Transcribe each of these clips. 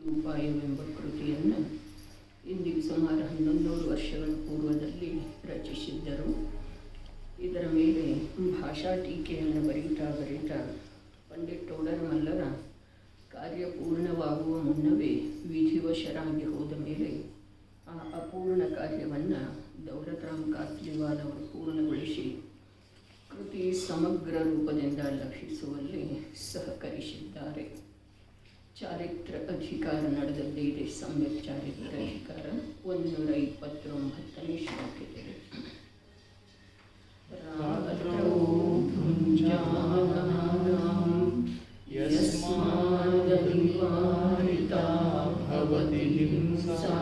ಉಪಾಯವೆಂಬ ಕೃತಿಯನ್ನು ಇಂದಿಗೆ ಸುಮಾರು 1100 ವರ್ಷಗಳ ಪೂರ್ವದಲ್ಲಿ ರಚಿಸಿದ್ದರು. ಇದರ ಮೇಲೆ ಭಾಷಾ ಟೀಕೆಯನ್ನು ಬರೀತಾ ಪಂಡಿತ್ ಟೋಡರ್ಮಲ್ಲರ ಕಾರ್ಯ ಪೂರ್ಣವಾಗುವ ಮುನ್ನವೇ ವಿಧಿವಶರಾಗಿ ಹೋದ ಮೇಲೆ ಆ ಅಪೂರ್ಣ ಕಾರ್ಯವನ್ನು ದೌಲತರಾಮ್ ಕಾಸ್ಲಿವಾಲ್ ಅವರು ಪೂರ್ಣಗೊಳಿಸಿ ಕೃತಿ ಸಮಗ್ರ ರೂಪದಿಂದ ಲಭಿಸುವಲ್ಲಿ ಸಹಕರಿಸಿದ್ದಾರೆ. ಚಾರಿತ್ರ ಅಧಿಕಾರ ನಡೆದದ್ದೇ ಇದೆ. ಸಮ್ಯಕ್ ಚಾರಿತ್ರ ಅಧಿಕಾರ 129ನೇ ಶ್ಲೋಕದಲ್ಲಿ ಯಸ್ಮಾದನಿವಾರಿತಾ ಭವತಿ ಹಿಂಸಾ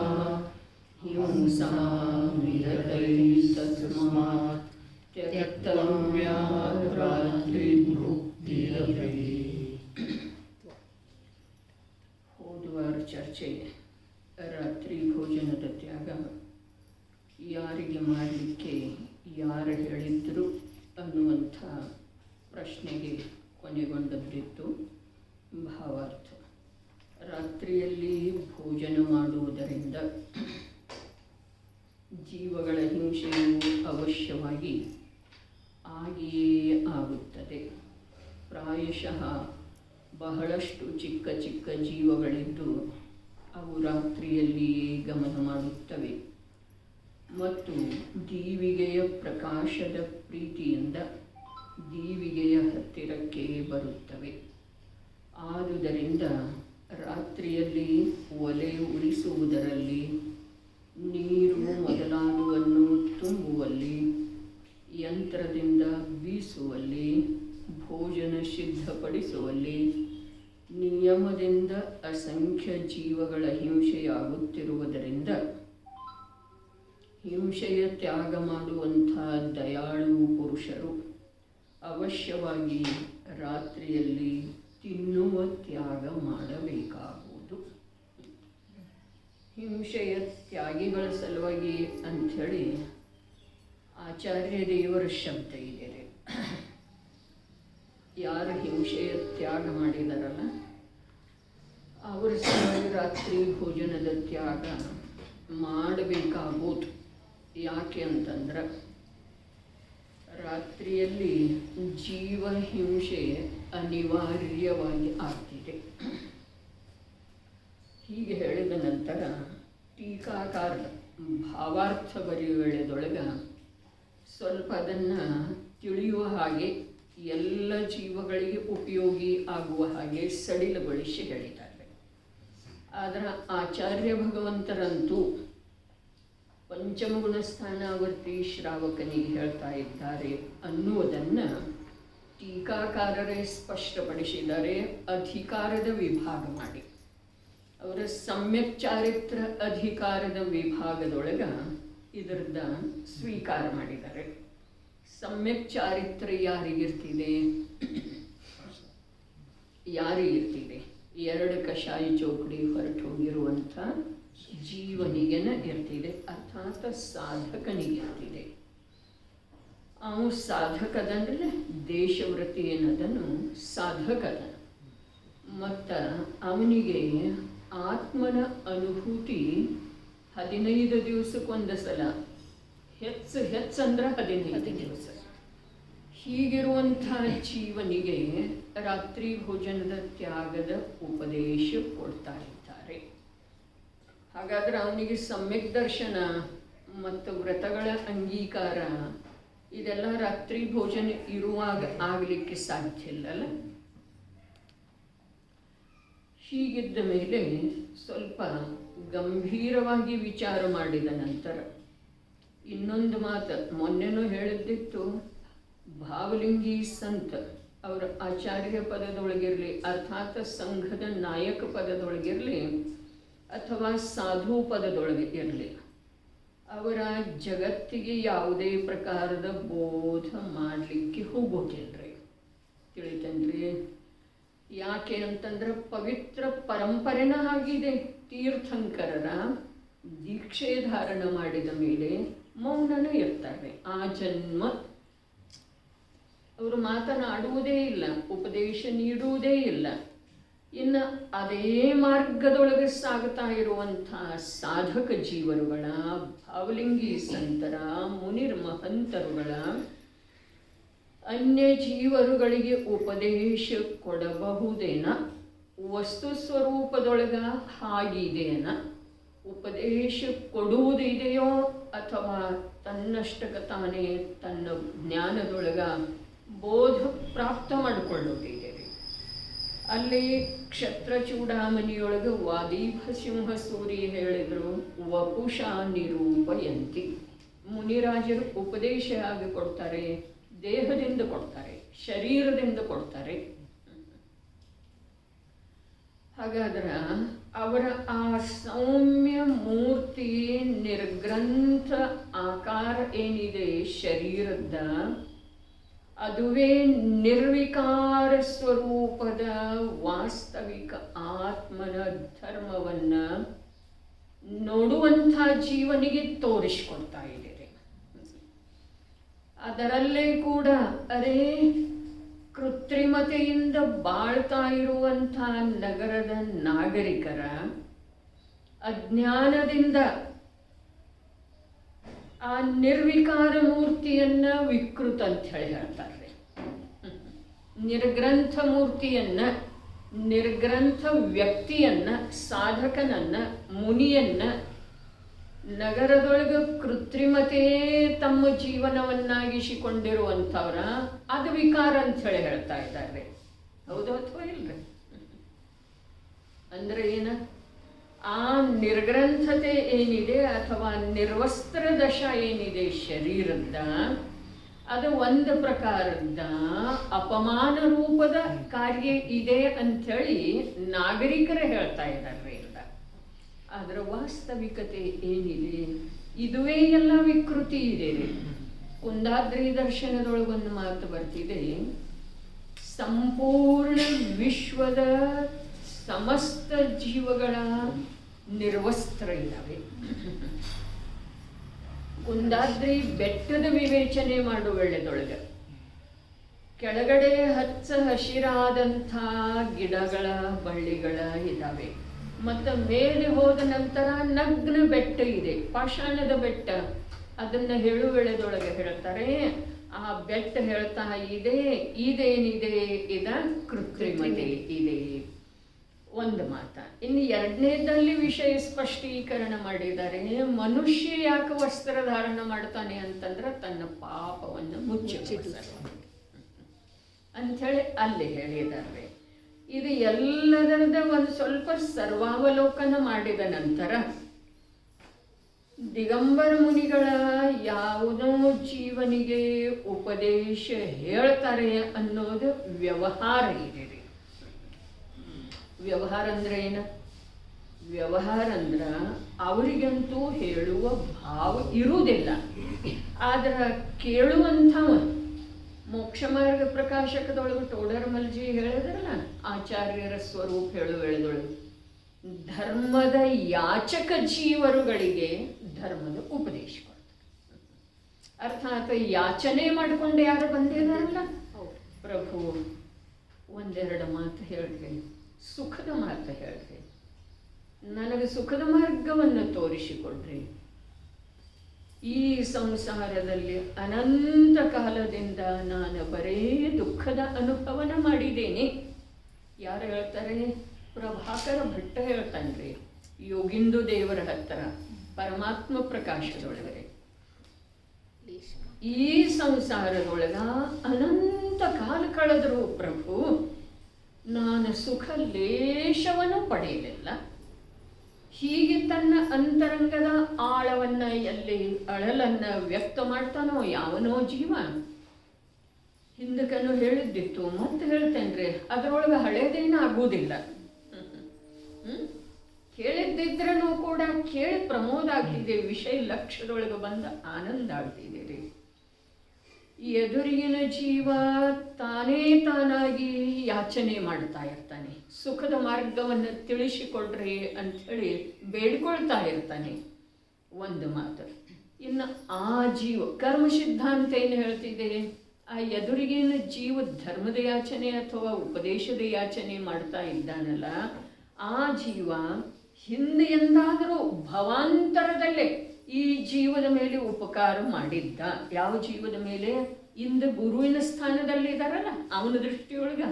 ಹಿಂಸಾ ವಿರತೈಸ್ತಸ್ಮಾತ್ ತ್ಯಕ್ತವ್ಯಾ ರಾತ್ರಿಭುಕ್ತಿರಪಿ. ಹೋದವಾರ ಚರ್ಚೆ ರಾತ್ರಿ ಭೋಜನದ ತ್ಯಾಗ ಯಾರಿಗೆ ಮಾಡಲಿಕ್ಕೆ ಯಾರು ಹೇಳಿದ್ರು ಅನ್ನುವಂಥ ಪ್ರಶ್ನೆಗೆ ಕೊನೆಗೊಂಡದ್ದಿತ್ತು. ಭಾವಾರ್ಥ: ರಾತ್ರಿಯಲ್ಲಿ ಭೋಜನ ಮಾಡುವುದರಿಂದ ಜೀವಗಳ ಹಿಂಸೆಯು ಅವಶ್ಯವಾಗಿ ಆಗಿಯೇ ಆಗುತ್ತದೆ. ಪ್ರಾಯಶಃ ಬಹಳಷ್ಟು ಚಿಕ್ಕ ಚಿಕ್ಕ ಜೀವಗಳಿದ್ದು ಅವು ರಾತ್ರಿಯಲ್ಲಿಯೇ ಗಮನ ಮಾಡುತ್ತವೆ ಮತ್ತು ದೀವಿಗೆಯ ಪ್ರಕಾಶದ ಪ್ರೀತಿಯಿಂದ ದೀವಿಗೆಯ ಹತ್ತಿರಕ್ಕೆ ಬರುತ್ತವೆ. ಆದುದರಿಂದ ರಾತ್ರಿಯಲ್ಲಿ ಒಲೆ ಉರಿಸುವುದರಲ್ಲಿ, ನೀರು ಮೊದಲಾದವನ್ನು ತುಂಬುವಲ್ಲಿ, ಯಂತ್ರದಿಂದ ಬೀಸುವಲ್ಲಿ, ಭೋಜನ ಸಿದ್ಧಪಡಿಸುವಲ್ಲಿ ನಿಯಮದಿಂದ ಅಸಂಖ್ಯ ಜೀವಗಳ ಹಿಂಸೆಯಾಗುತ್ತಿರುವುದರಿಂದ ಹಿಂಸೆಯ ತ್ಯಾಗ ಮಾಡುವಂಥ ದಯಾಳು ಪುರುಷರು ಅವಶ್ಯವಾಗಿ ರಾತ್ರಿಯಲ್ಲಿ ತಿನ್ನುವ ತ್ಯಾಗ ಮಾಡಬೇಕಾಗುವುದು. ಹಿಂಸೆಯ ತ್ಯಾಗಿಗಳ ಸಲುವಾಗಿ ಅಂಥೇಳಿ ಆಚಾರ್ಯ ದೇವರ ಶಬ್ದ ಇದೆ. ಯಾರು ಹಿಂಸೆಯ ತ್ಯಾಗ ಮಾಡಿದಾರಲ್ಲ ಅವರ ಸಲುವಾಗಿ ರಾತ್ರಿ ಭೋಜನದ ತ್ಯಾಗ ಮಾಡಬೇಕಾಗೋದು. ಯಾಕೆ ಅಂತಂದ್ರೆ ರಾತ್ರಿಯಲ್ಲಿ ಜೀವ ಹಿಂಸೆ ಅನಿವಾರ್ಯವಾಗಿ ಆಗ್ತಿದೆ. ಹೀಗೆ ಹೇಳಿದ ನಂತರ ಟೀಕಾಕಾರ ಭಾವಾರ್ಥ ಬರೆಯುವ ವೇಳೆದೊಳಗೆ ಸ್ವಲ್ಪ ಅದನ್ನು ತಿಳಿಯುವ ಹಾಗೆ, ಎಲ್ಲ ಜೀವಗಳಿಗೆ ಉಪಯೋಗಿ ಆಗುವ ಹಾಗೆ ಸಡಿಲಗೊಳಿಸಿ ಹೇಳಿದ್ದಾರೆ. ಆದರೆ ಆಚಾರ್ಯ ಭಗವಂತರಂತೂ ಪಂಚಮಗುಣ ಸ್ಥಾನಾವರ್ತಿ ಶ್ರಾವಕನಿಗೆ ಹೇಳ್ತಾ ಇದ್ದಾರೆ ಅನ್ನುವುದನ್ನು ಟೀಕಾಕಾರರೇ ಸ್ಪಷ್ಟಪಡಿಸಿದ್ದಾರೆ. ಅಧಿಕಾರದ ವಿಭಾಗ ಮಾಡಿ ಅವರ ಸಮ್ಯಕ್ ಚಾರಿತ್ರ ಅಧಿಕಾರದ ವಿಭಾಗದೊಳಗೆ ಇದರದ ಸ್ವೀಕಾರ ಮಾಡಿದ್ದಾರೆ. ಸಮ್ಯಕ್ ಚಾರಿತ್ರ್ಯ ಯಾರಿಗಿರ್ತಿದೆ? ಎರಡು ಕಷಾಯ ಚೌಕಡಿ ಹೊರಟು ಹೋಗಿರುವಂಥ ಜೀವನಿಗೆನ ಇರ್ತಿದೆ, ಅರ್ಥಾತ್ ಸಾಧಕನಿಗಿರ್ತಿದೆ. ಅವನು ಸಾಧಕದಂದ್ರೆ ದೇಶವೃತ್ತಿ ಏನದನು ಸಾಧಕದ. ಮತ್ತು ಅವನಿಗೆ ಆತ್ಮನ ಅನುಭೂತಿ 15 ದಿವಸಕ್ಕೊಂದು ಸಲ, ಹೆಚ್ಚಂದ್ರೆ 15 ದಿವಸ. ಹೀಗಿರುವಂಥ ಜೀವನಿಗೆ ರಾತ್ರಿ ಭೋಜನದ ತ್ಯಾಗದ ಉಪದೇಶ ಕೊಡ್ತಾ ಇದ್ದಾರೆ. ಹಾಗಾದ್ರೆ ಅವನಿಗೆ ಸಮ್ಯಕ್ ದರ್ಶನ ಮತ್ತು ವ್ರತಗಳ ಅಂಗೀಕಾರ ಇದೆಲ್ಲ ರಾತ್ರಿ ಭೋಜನ ಇರುವಾಗ ಆಗಲಿಕ್ಕೆ ಸಾಧ್ಯ ಇಲ್ಲಲ್ಲ. ಹೀಗಿದ್ದ ಮೇಲೆ ಸ್ವಲ್ಪ ಗಂಭೀರವಾಗಿ ವಿಚಾರ ಮಾಡಿದ ನಂತರ ಇನ್ನೊಂದು ಮಾತು ಮೊನ್ನೆನೂ ಹೇಳಿದ್ದಿತ್ತು. ಭಾವಲಿಂಗಿ ಸಂತ ಅವರ ಆಚಾರ್ಯ ಪದದೊಳಗಿರಲಿ, ಅರ್ಥಾತ್ ಸಂಘದ ನಾಯಕ ಪದದೊಳಗಿರಲಿ ಅಥವಾ ಸಾಧು ಪದದೊಳಗೆ ಇರಲಿ, ಅವರ ಜಗತ್ತಿಗೆ ಯಾವುದೇ ಪ್ರಕಾರದ ಬೋಧ ಮಾಡಲಿಕ್ಕೆ ಹೋಗೋದಿಲ್ರಿ. ತಿಳಿತೇನ್ರಿ? ಯಾಕೆ ಅಂತಂದ್ರೆ ಪವಿತ್ರ ಪರಂಪರೆನ ಆಗಿದೆ. ತೀರ್ಥಂಕರರ ದೀಕ್ಷೆ ಧಾರಣ ಮಾಡಿದ ಮೇಲೆ ಮೌನನೇ ಇರ್ತಾರೆ. ಆ ಜನ್ಮ ಅವರು ಮಾತನಾಡುವುದೇ ಇಲ್ಲ, ಉಪದೇಶ ನೀಡುವುದೇ ಇಲ್ಲ. ಇನ್ನು ಅದೇ ಮಾರ್ಗದೊಳಗೆ ಸಾಗುತ್ತಾ ಇರುವಂಥ ಸಾಧಕ ಜೀವರುಗಳ, ಭಾವಲಿಂಗಿ ಸಂತರ, ಮುನಿರ್ ಮಹಂತರುಗಳ ಅನ್ಯ ಜೀವರುಗಳಿಗೆ ಉಪದೇಶ ಕೊಡಬಹುದೇನ? ವಸ್ತು ಸ್ವರೂಪದೊಳಗ ಹಾಗಿದೇನ? ಉಪದೇಶ ಕೊಡುವುದಿದೆಯೋ ಅಥವಾ ತನ್ನಷ್ಟಕ್ಕೆ ತಾನೇ ತನ್ನ ಜ್ಞಾನದೊಳಗ ಬೋಧ ಪ್ರಾಪ್ತ ಮಾಡಿಕೊಳ್ಳುವುದಿದೆ? ಅಲ್ಲಿ ಕ್ಷತ್ರ ಚೂಡಾಮಣಿಯೊಳಗೆ ವಾದೀಭಸಿಂಹ ಸೂರಿ ಹೇಳಿದರು, ವಪುಷ ನಿರೂಪಯಂತಿ. ಮುನಿರಾಜರು ಉಪದೇಶ ಆಗಿ ಕೊಡ್ತಾರೆ, ದೇಹದಿಂದ ಕೊಡ್ತಾರೆ, ಶರೀರದಿಂದ ಕೊಡ್ತಾರೆ. ಹಾಗಾದ್ರೆ ಅವರ ಆ ಸೌಮ್ಯ ಮೂರ್ತಿ ನಿರ್ಗ್ರಂಥ ಆಕಾರ ಏನಿದೆ ಶರೀರದ, ಅದುವೇ ನಿರ್ವಿಕಾರ ಸ್ವರೂಪದ ವಾಸ್ತವಿಕ ಆತ್ಮನ ಧರ್ಮವನ್ನ ನೋಡುವಂಥ ಜೀವನಿಗೆ ತೋರಿಸ್ಕೊಡ್ತಾ ಇದೆ. ಅದರಲ್ಲೇ ಕೂಡ ಅರೆ ಕೃತ್ರಿಮತೆಯಿಂದ ಬಾಳ್ತಾ ಇರುವಂಥ ನಗರದ ನಾಗರಿಕರ ಅಜ್ಞಾನದಿಂದ ಆ ನಿರ್ವಿಕಾರ ಮೂರ್ತಿಯನ್ನ ವಿಕೃತ ಅಂತ ಹೇಳಿ ಹೇಳ್ತಾರೆ. ನಿರ್ಗ್ರಂಥ ಮೂರ್ತಿಯನ್ನ, ನಿರ್ಗ್ರಂಥ ವ್ಯಕ್ತಿಯನ್ನ, ಸಾಧಕನನ್ನ, ಮುನಿಯನ್ನ ನಗರದೊಳಗೆ ಕೃತ್ರಿಮತೆಯೇ ತಮ್ಮ ಜೀವನವನ್ನಾಗಿಸಿಕೊಂಡಿರುವಂಥವ್ರ ಅದು ವಿಕಾರ ಅಂತ ಹೇಳಿ ಹೇಳ್ತಾ ಇದ್ದಾರೆ. ಹೌದು ಅಥವಾ ಇಲ್ರಿ? ಅಂದ್ರೆ ಏನ? ಆ ನಿರ್ಗ್ರಂಥತೆ ಏನಿದೆ ಅಥವಾ ನಿರ್ವಸ್ತ್ರ ದಶ ಏನಿದೆ ಶರೀರದ, ಅದು ಒಂದು ಪ್ರಕಾರದ ಅಪಮಾನ ರೂಪದ ಕಾರ್ಯ ಇದೆ ಅಂಥೇಳಿ ನಾಗರಿಕರೇ ಹೇಳ್ತಾ ಇದ್ದಾರೆ. ಅದರ ವಾಸ್ತವಿಕತೆ ಏನಿದೆ, ಇದುವೇ ಎಲ್ಲ ವಿಕೃತಿ ಇದೆ. ಕುಂದಾದ್ರಿ ದರ್ಶನದೊಳಗೊಂದು ಮಾತು ಬರ್ತಿದೆ, ಸಂಪೂರ್ಣ ವಿಶ್ವದ ಸಮಸ್ತ ಜೀವಗಳ ನಿರ್ವಸ್ತ್ರ ಇದ್ದಾವೆ. ಕುಂದಾದ್ರಿ ಬೆಟ್ಟದ ವಿವೇಚನೆ ಮಾಡುವ ವೇಳೆದೊಳಗೆ ಕೆಳಗಡೆ ಹಚ್ಚ ಹಸಿರಾದಂಥ ಗಿಡಗಳ ಬಳ್ಳಿಗಳ ಇದ್ದಾವೆ. ಮತ್ತು ಮೇಲೆ ಹೋದ ನಂತರ ನಗ್ನ ಬೆಟ್ಟ ಇದೆ, ಪಾಷಾಣದ ಬೆಟ್ಟ. ಅದನ್ನು ಹೇಳುವ ವೇಳೆದೊಳಗೆ ಹೇಳ್ತಾರೆ, ಆ ಬೆಟ್ಟ ಹೇಳ್ತಾ ಇದೆ ಇದೇನಿದೆ ಇದ ಕೃತ್ರಿಮತೆ ಇದೆ. ಒಂದು ಮಾತ. ಇನ್ನು ಎರಡನೇದಲ್ಲಿ ವಿಷಯ ಸ್ಪಷ್ಟೀಕರಣ ಮಾಡಿದ್ದಾರೆ. ಮನುಷ್ಯ ಯಾಕೆ ವಸ್ತ್ರ ಧಾರಣ ಮಾಡ್ತಾನೆ ಅಂತಂದ್ರೆ ತನ್ನ ಪಾಪವನ್ನು ಮುಚ್ಚಿಡ್ತಾರೆ ಅಂಥೇಳಿ ಅಲ್ಲಿ ಹೇಳಿದ್ದಾರೆ. ಇದು ಎಲ್ಲದರದ ಒಂದು ಸ್ವಲ್ಪ ಸರ್ವಾವಲೋಕನ ಮಾಡಿದ ನಂತರ ದಿಗಂಬರ ಮುನಿಗಳ ಯಾವುದೋ ಜೀವನಿಗೆ ಉಪದೇಶ ಹೇಳ್ತಾರೆ ಅನ್ನೋದು ವ್ಯವಹಾರ ಇದೆ. ವ್ಯವಹಾರ ಅಂದ್ರೆ ಏನ? ವ್ಯವಹಾರ ಅಂದ್ರ ಅವರಿಗಂತೂ ಹೇಳುವ ಭಾವ ಇರುವುದಿಲ್ಲ, ಆದ್ರೆ ಕೇಳುವಂಥವ ಮೋಕ್ಷ ಮಾರ್ಗ ಪ್ರಕಾಶಕದೊಳಗೆ ಟೋಡರ್ ಮಲ್ಜಿ ಹೇಳಿದ್ರಲ್ಲ, ಆಚಾರ್ಯರ ಸ್ವರೂಪ ಹೇಳುವ ವೇಳೆದೊಳಗೆ ಧರ್ಮದ ಯಾಚಕ ಜೀವರುಗಳಿಗೆ ಧರ್ಮದ ಉಪದೇಶ ಕೊಡ್ತಾರೆ. ಅರ್ಥಾತ್ ಯಾಚನೆ ಮಾಡಿಕೊಂಡು ಯಾರು ಬಂದಿದಾರಲ್ಲ, ಪ್ರಭು ಒಂದೆರಡು ಮಾತು ಹೇಳ್ರಿ, ಸುಖದ ಮಾತು ಹೇಳ್ರಿ, ನನಗೆ ಸುಖದ ಮಾರ್ಗವನ್ನು ತೋರಿಸಿಕೊಡ್ರಿ. ಈ ಸಂಸಾರದಲ್ಲಿ ಅನಂತ ಕಾಲದಿಂದ ನಾನು ಬರೇ ದುಃಖದ ಅನುಭವನ ಮಾಡಿದ್ದೇನೆ. ಯಾರು ಹೇಳ್ತಾರೆ? ಪ್ರಭಾಕರ ಭಟ್ಟ ಹೇಳ್ತಾನ್ರಿ, ಯೋಗಿಂದು ದೇವರ ಹತ್ತಿರ ಪರಮಾತ್ಮ ಪ್ರಕಾಶದೊಳಗಡೆ. ಈ ಸಂಸಾರದೊಳಗ ಅನಂತ ಕಾಲ ಕಳೆದರು ಪ್ರಭು, ನಾನು ಸುಖ ಲೇಶವನ್ನು ಪಡೆಯಲಿಲ್ಲ. ಹೀಗೆ ತನ್ನ ಅಂತರಂಗದ ಆಳವನ್ನ ಎಲ್ಲಿ ಅಳಲನ್ನ ವ್ಯಕ್ತ ಮಾಡ್ತಾನೋ ಯಾವನೋ ಜೀವ, ಹಿಂದಕ್ಕನು ಹೇಳಿದ್ದಿತ್ತು ಮತ್ತೆ ಹೇಳ್ತೇನ್ರಿ, ಅದರೊಳಗೆ ಹಳೇದೇನು ಆಗುವುದಿಲ್ಲ. ಕೇಳಿದ್ದಿದ್ರೂ ಕೂಡ ಕೇಳಿ ಪ್ರಮೋದ ಆಗ್ತಿದೆ, ವಿಷಯ ಲಕ್ಷ್ಯದೊಳಗೆ ಬಂದ ಆನಂದ ಆಗ್ತಿದೆ. ಎದುರಿಗಿನ ಜೀವ ತಾನೇ ತಾನಾಗಿ ಯಾಚನೆ ಮಾಡ್ತಾ ಇರ್ತಾನೆ, ಸುಖದ ಮಾರ್ಗವನ್ನು ತಿಳಿಸಿಕೊಡ್ರಿ ಅಂಥೇಳಿ ಬೇಡ್ಕೊಳ್ತಾ ಇರ್ತಾನೆ. ಒಂದು ಮಾತು. ಇನ್ನು ಆ ಜೀವ ಕರ್ಮ ಸಿದ್ಧಾಂತ ಏನು ಹೇಳ್ತಿದೆ? ಆ ಎದುರಿಗೇನು ಜೀವ ಧರ್ಮದ ಯಾಚನೆ ಅಥವಾ ಉಪದೇಶದ ಯಾಚನೆ ಮಾಡ್ತಾ ಇದ್ದಾನಲ್ಲ, ಆ ಜೀವ ಹಿಂದೆ ಎಂದಾದರೂ ಭವಾಂತರದಲ್ಲೇ ಈ ಜೀವದ ಮೇಲೆ ಉಪಕಾರ ಮಾಡಿದ್ದ. ಯಾವ ಜೀವದ ಮೇಲೆ? ಇಂದು ಗುರುವಿನ ಸ್ಥಾನದಲ್ಲಿದ್ದಾರಲ್ಲ ಅವನ ದೃಷ್ಟಿಯೊಳಗ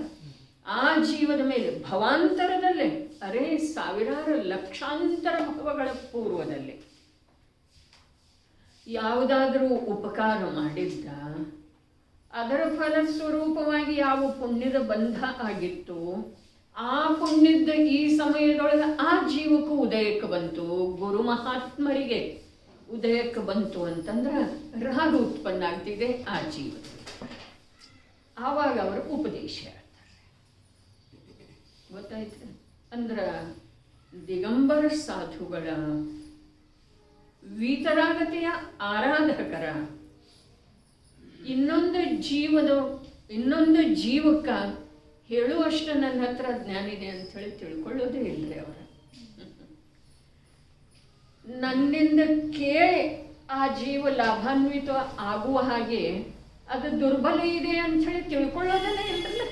ಆ ಜೀವದ ಮೇಲೆ ಭವಾಂತರದಲ್ಲೇ, ಅರೇ ಸಾವಿರಾರು ಲಕ್ಷಾಂತರ ಭವಗಳ ಪೂರ್ವದಲ್ಲಿ ಯಾವುದಾದರೂ ಉಪಕಾರ ಮಾಡಿದ್ದ, ಅದರ ಫಲಸ್ವರೂಪವಾಗಿ ಯಾವ ಪುಣ್ಯದ ಬಂಧ ಆಗಿತ್ತು, ಆ ಪುಣ್ಯದ ಈ ಸಮಯದೊಳಗೆ ಆ ಜೀವಕ್ಕೂ ಉದಯಕ್ಕೆ ಬಂತು, ಗುರು ಮಹಾತ್ಮರಿಗೆ ಉದಯಕ್ಕೆ ಬಂತು ಅಂತಂದ್ರೆ ರಾಗ ಉತ್ಪನ್ನ ಆಗ್ತಿದೆ ಆ ಜೀವದಲ್ಲಿ. ಆವಾಗ ಅವರು ಉಪದೇಶ ಹೇಳ್ತಾರೆ. ಗೊತ್ತಾಯ್ತು? ಅಂದ್ರೆ ದಿಗಂಬರ ಸಾಧುಗಳ ವೀತರಾಗತೆಯ ಆರಾಧಕರ ಇನ್ನೊಂದು ಜೀವಕ್ಕ ಹೇಳುವಷ್ಟು ನನ್ನ ಹತ್ರ ಜ್ಞಾನ ಇದೆ ಅಂಥೇಳಿ ತಿಳ್ಕೊಳ್ಳೋದೇ ಇಲ್ಲರಿ ಅವರ. ನನ್ನಿಂದ ಕೇಳಿ ಆ ಜೀವ ಲಾಭಾನ್ವಿತ ಆಗುವ ಹಾಗೆ ಅದು ದುರ್ಬಲ ಇದೆ ಅಂಥೇಳಿ ತಿಳ್ಕೊಳ್ಳೋದನ್ನೇ ಇಲ್ಲರಲ್ಲ.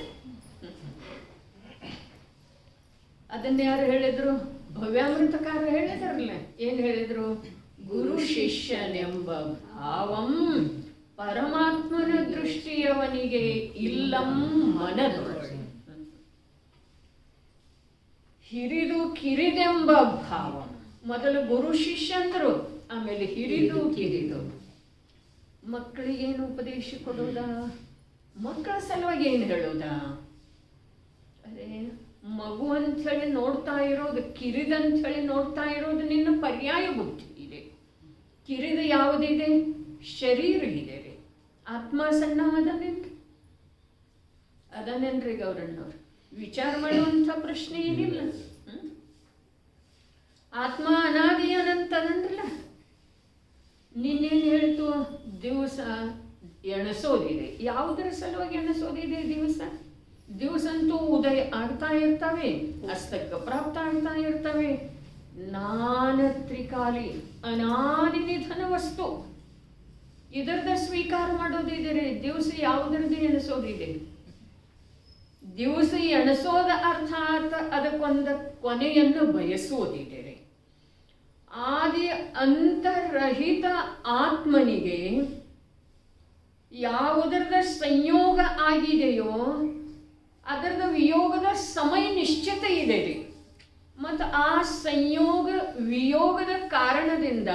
ಅದನ್ನ ಯಾರು ಹೇಳಿದ್ರು? ಭವ್ಯಾಮೃತಕಾರ ಹೇಳಿದ್ರಲ್ಲ. ಏನು ಹೇಳಿದ್ರು? ಗುರು ಶಿಷ್ಯನೆಂಬ ಭಾವಂ ಪರಮಾತ್ಮನ ದೃಷ್ಟಿಯವನಿಗೆ ಇಲ್ಲಂ ಮನದೊಳಗೆ ಹಿರಿದು ಕಿರಿದೆಂಬ ಭಾವ. ಮೊದಲು ಗುರು ಶಿಷ್ಯಂದ್ರು, ಆಮೇಲೆ ಹಿರಿದು ಕಿರಿದು. ಮಕ್ಕಳಿಗೇನು ಉಪದೇಶ ಕೊಡೋದ? ಮಕ್ಕಳ ಸಲುವಾಗಿ ಏನು ಹೇಳೋದ? ಅದೇ ಮಗು ಅಂಥೇಳಿ ನೋಡ್ತಾ ಇರೋದು, ಕಿರಿದಂಥೇಳಿ ನೋಡ್ತಾ ಇರೋದು ನಿನ್ನ ಪರ್ಯಾಯ ಬುದ್ಧಿ ಇದೆ. ಕಿರಿದು ಯಾವುದಿದೆ? ಶರೀರ ಇದೆ ರೀ. ಆತ್ಮ ಸಣ್ಣ ಅದನ್ನೇನ್ರಿ ಗೌರಣ್ಣವ್ರು ವಿಚಾರ ಮಾಡುವಂಥ ಪ್ರಶ್ನೆ ಏನಿಲ್ಲ. ಆತ್ಮ ಅನಾದಿ ಅನಂತದನ್ರಲ್ಲ. ನಿನ್ನೇನು ಹೇಳ್ತು? ದಿವಸ ಎಣಸೋದಿದೆ. ಯಾವುದರ ಸಲುವಾಗಿ ಎಣಸೋದಿದೆ? ದಿವಸಂತೂ ಉದಯ ಆಗ್ತಾ ಇರ್ತವೆ, ಅಸ್ತಕ್ಕೆ ಪ್ರಾಪ್ತ ಆಗ್ತಾ ಇರ್ತವೆ. ನಾನತ್ರಿಕಾಲಿ ಅನಾದಿ ನಿಧನ ವಸ್ತು, ಇದರದ ಸ್ವೀಕಾರ ಮಾಡೋದಿದೆ. ದಿವಸ ಯಾವುದರದ್ದು ಎಣಿಸೋದಿದೆ? ದಿವಸ ಎಣಿಸೋದ ಅರ್ಥಾತ್ ಅದಕ್ಕೊಂದು ಕೊನೆಯನ್ನು ಬಯಸೋದಿದೆ. ಆದಿ ಅಂತರಹಿತ ಆತ್ಮನಿಗೆ ಯಾವುದರದ ಸಂಯೋಗ ಆಗಿದೆಯೋ ಅದರದ ವಿಯೋಗದ ಸಮಯ ನಿಶ್ಚಿತ ಇದೆ ರೀ. ಮತ್ತು ಆ ಸಂಯೋಗ ವಿಯೋಗದ ಕಾರಣದಿಂದ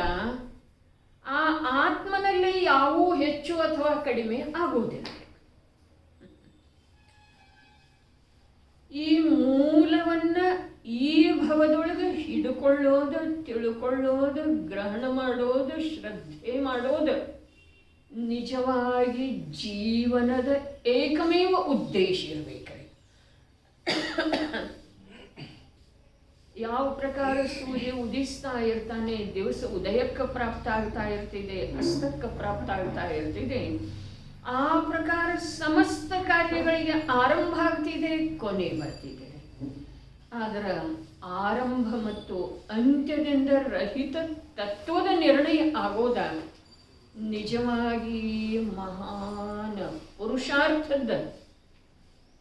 ಆ ಆತ್ಮನಲ್ಲಿ ಯಾವೂ ಹೆಚ್ಚು ಅಥವಾ ಕಡಿಮೆ ಆಗುವುದಿಲ್ಲ. ಈ ಮೂಲವನ್ನ ಈ ಭವದೊಳಗೆ ಹಿಡ್ಕೊಳ್ಳೋದು, ತಿಳ್ಕೊಳ್ಳೋದು, ಗ್ರಹಣ ಮಾಡೋದು, ಶ್ರದ್ಧೆ ಮಾಡೋದು ನಿಜವಾಗಿ ಜೀವನದ ಏಕಮೇವ ಉದ್ದೇಶ ಇರಬೇಕ್ರಿ. ಯಾವ ಪ್ರಕಾರ ಸೂರ್ಯ ಉದಿಸ್ತಾ ಇರ್ತಾನೆ, ದಿವಸ ಉದಯಕ್ಕೆ ಪ್ರಾಪ್ತ ಆಗ್ತಾ ಇರ್ತಿದೆ, ಅಸ್ತಕ್ಕೆ ಪ್ರಾಪ್ತ ಆಗ್ತಾ ಇರ್ತಿದೆ, ಆ ಪ್ರಕಾರ ಸಮಸ್ತ ಕಾರ್ಯಗಳಿಗೆ ಆರಂಭ ಆಗ್ತಿದೆ, ಕೊನೆ ಬರ್ತಿದೆ. ಆದರೆ ಆರಂಭ ಮತ್ತು ಅಂತ್ಯದಿಂದ ರಹಿತ ತತ್ವದ ನಿರ್ಣಯ ಆಗೋದ ನಿಜವಾಗಿ ಮಹಾನ್ ಪುರುಷಾರ್ಥದ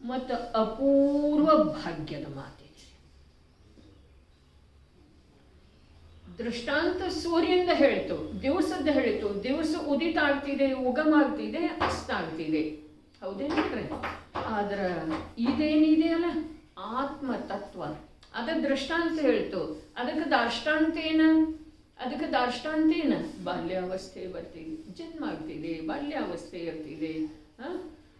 ಮತ್ತು ಅಪೂರ್ವ ಭಾಗ್ಯದ ಮಾತಿದೆ. ದೃಷ್ಟಾಂತ ಸೂರ್ಯನಿಂದ ಹೇಳಿತು, ದಿವಸದ ಹೇಳಿತು. ದಿವಸ ಉದಿತ ಆಗ್ತಿದೆ, ಉಗಮ ಆಗ್ತಿದೆ, ಅಸ್ತ ಆಗ್ತಿದೆ, ಹೌದೇನ್ರಿ? ಆದ್ರೆ ಇದೇನಿದೆಯಲ್ಲ ಆತ್ಮ ತತ್ವ, ಅದ ದೃಷ್ಟಾಂತ ಹೇಳ್ತು. ಅದಕ್ಕೆ ದಾಷ್ಟಾಂತ ಏನ? ಬಾಲ್ಯಾವಸ್ಥೆ ಬರ್ತಿದೆ, ಜನ್ಮ ಆಗ್ತಿದೆ, ಬಾಲ್ಯಾವಸ್ಥೆ ಇರ್ತಿದೆ,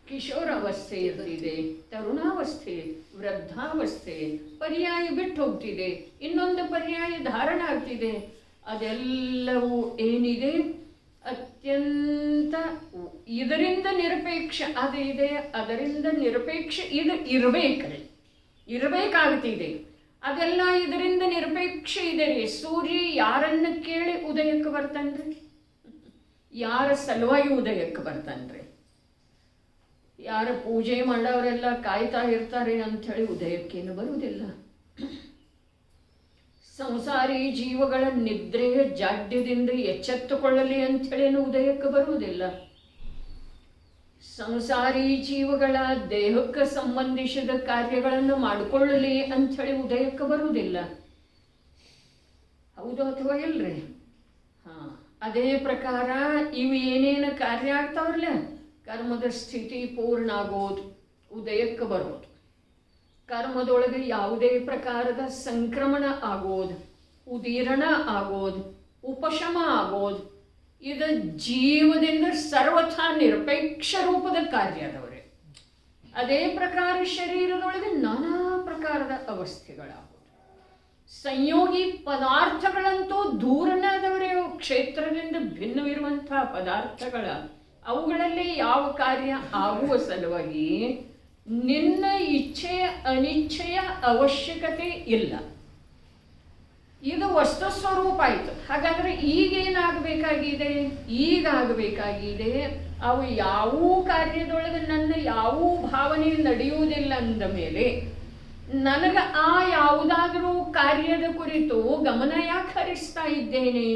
ಕಿಶೋರಾವಸ್ಥೆ ಇರ್ತಿದೆ, ತರುಣಾವಸ್ಥೆ, ವೃದ್ಧಾವಸ್ಥೆ, ಪರ್ಯಾಯ ಬಿಟ್ಟು ಹೋಗ್ತಿದೆ, ಇನ್ನೊಂದು ಪರ್ಯಾಯ ಧಾರಣ ಆಗ್ತಿದೆ. ಅದೆಲ್ಲವೂ ಏನಿದೆ? ಅತ್ಯಂತ ಇದರಿಂದ ನಿರಪೇಕ್ಷ ಅದು ಇದೆ, ಅದರಿಂದ ನಿರಪೇಕ್ಷ ಇದು ಇರಬೇಕಾಗ್ತಿದೆ. ಅದೆಲ್ಲ ಇದರಿಂದ ನಿರಪೇಕ್ಷ ಇದೆ ರೀ. ಸೂರ್ಯ ಯಾರನ್ನು ಕೇಳಿ ಉದಯಕ್ಕೆ ಬರ್ತಾನ್ರಿ? ಯಾರ ಸಲುವಾಗಿ ಉದಯಕ್ಕೆ ಬರ್ತಾನ್ರಿ? ಯಾರ ಪೂಜೆ ಮಾಡೋರೆಲ್ಲ ಕಾಯ್ತಾ ಇರ್ತಾರೆ ಅಂಥೇಳಿ ಉದಯಕ್ಕೇನು ಬರುವುದಿಲ್ಲ. ಸಂಸಾರಿ ಜೀವಗಳ ನಿದ್ರೆಯ ಜಾಡ್ಯದಿಂದ ಎಚ್ಚೆತ್ತುಕೊಳ್ಳಲಿ ಅಂಥೇಳೇನು ಉದಯಕ್ಕೆ ಬರುವುದಿಲ್ಲ. ಸಂಸಾರಿ ಜೀವಗಳ ದೇಹಕ್ಕೆ ಸಂಬಂಧಿಸಿದ ಕಾರ್ಯಗಳನ್ನು ಮಾಡಿಕೊಳ್ಳಲಿ ಅಂಥೇಳಿ ಉದಯಕ್ಕೆ ಬರುವುದಿಲ್ಲ. ಹೌದು ಅಥವಾ ಇಲ್ರಿ? ಹಾಂ, ಅದೇ ಪ್ರಕಾರ ಇವು ಏನೇನು ಕಾರ್ಯ ಆಗ್ತಾವ್ರಲ್ಲ, ಕರ್ಮದ ಸ್ಥಿತಿ ಪೂರ್ಣ ಆಗೋದು, ಉದಯಕ್ಕೆ ಬರೋದು, ಕರ್ಮದೊಳಗೆ ಯಾವುದೇ ಪ್ರಕಾರದ ಸಂಕ್ರಮಣ ಆಗೋದು, ಉದೀರ್ಣ ಆಗೋದು, ಉಪಶಮ ಆಗೋದು, ಇದು ಜೀವದಿಂದ ಸರ್ವಥಾ ನಿರಪೇಕ್ಷ ರೂಪದ ಕಾರ್ಯ ಅದವ್ರೆ. ಅದೇ ಪ್ರಕಾರ ಶರೀರದೊಳಗೆ ನಾನಾ ಪ್ರಕಾರದ ಅವಸ್ಥೆಗಳಾಗೋದು. ಸಂಯೋಗಿ ಪದಾರ್ಥಗಳಂತೂ ದೂರನಾದವರೇ, ಕ್ಷೇತ್ರದಿಂದ ಭಿನ್ನವಿರುವಂತಹ ಪದಾರ್ಥಗಳ ಅವುಗಳಲ್ಲಿ ಯಾವ ಕಾರ್ಯ ಆಗುವ ಸಲುವಾಗಿ ನಿನ್ನ ಇಚ್ಛೆಯ ಅನಿಚ್ಛೆಯ ಅವಶ್ಯಕತೆ ಇಲ್ಲ. ಇದು ವಸ್ತು ಸ್ವರೂಪ ಆಯಿತು. ಹಾಗಾದರೆ ಈಗೇನಾಗಬೇಕಾಗಿದೆ? ಈಗಾಗಬೇಕಾಗಿದೆ ಅವು ಯಾವ ಕಾರ್ಯದೊಳಗೆ ನನ್ನ ಯಾವ ಭಾವನೆ ನಡೆಯುವುದಿಲ್ಲ ಅಂದ ಮೇಲೆ ನನಗೆ ಆ ಯಾವುದಾದರೂ ಕಾರ್ಯದ ಕುರಿತು ಗಮನ ಯಾಕೆ ಹರಿಸ್ತಾ ಇದ್ದೇನೆ?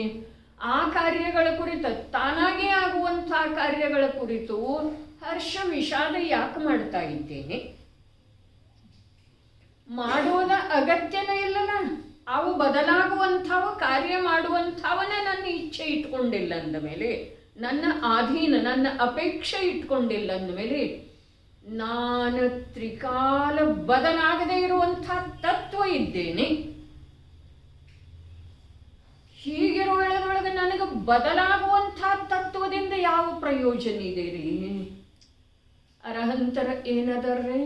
ಆ ಕಾರ್ಯಗಳ ಕುರಿತು, ತಾನಾಗೇ ಆಗುವಂಥ ಕಾರ್ಯಗಳ ಕುರಿತು ಹರ್ಷ ವಿಷಾದ ಯಾಕೆ ಮಾಡ್ತಾ ಇದ್ದೇನೆ? ಮಾಡೋದ ಅಗತ್ಯನೇ ಇಲ್ಲಲ್ಲ. ಅವು ಬದಲಾಗುವಂಥವ, ಕಾರ್ಯ ಮಾಡುವಂಥವನ್ನೇ ನನ್ನ ಇಚ್ಛೆ ಇಟ್ಕೊಂಡಿಲ್ಲ ಅಂದ ಮೇಲೆ, ನನ್ನ ಆಧೀನ, ನನ್ನ ಅಪೇಕ್ಷೆ ಇಟ್ಕೊಂಡಿಲ್ಲ ಅಂದ ಮೇಲೆ, ನಾನು ತ್ರಿಕಾಲ ಬದಲಾಗದೇ ಇರುವಂಥ ತತ್ವ ಇದ್ದೇನೆ. ಹೀಗಿರುವ ವೇಳೆದೊಳಗೆ ನನಗೆ ಬದಲಾಗುವಂಥ ತತ್ವದಿಂದ ಯಾವ ಪ್ರಯೋಜನ ಇದೆ ರೀ? ಅರಹಂತರ ಏನದರ್ರೆ?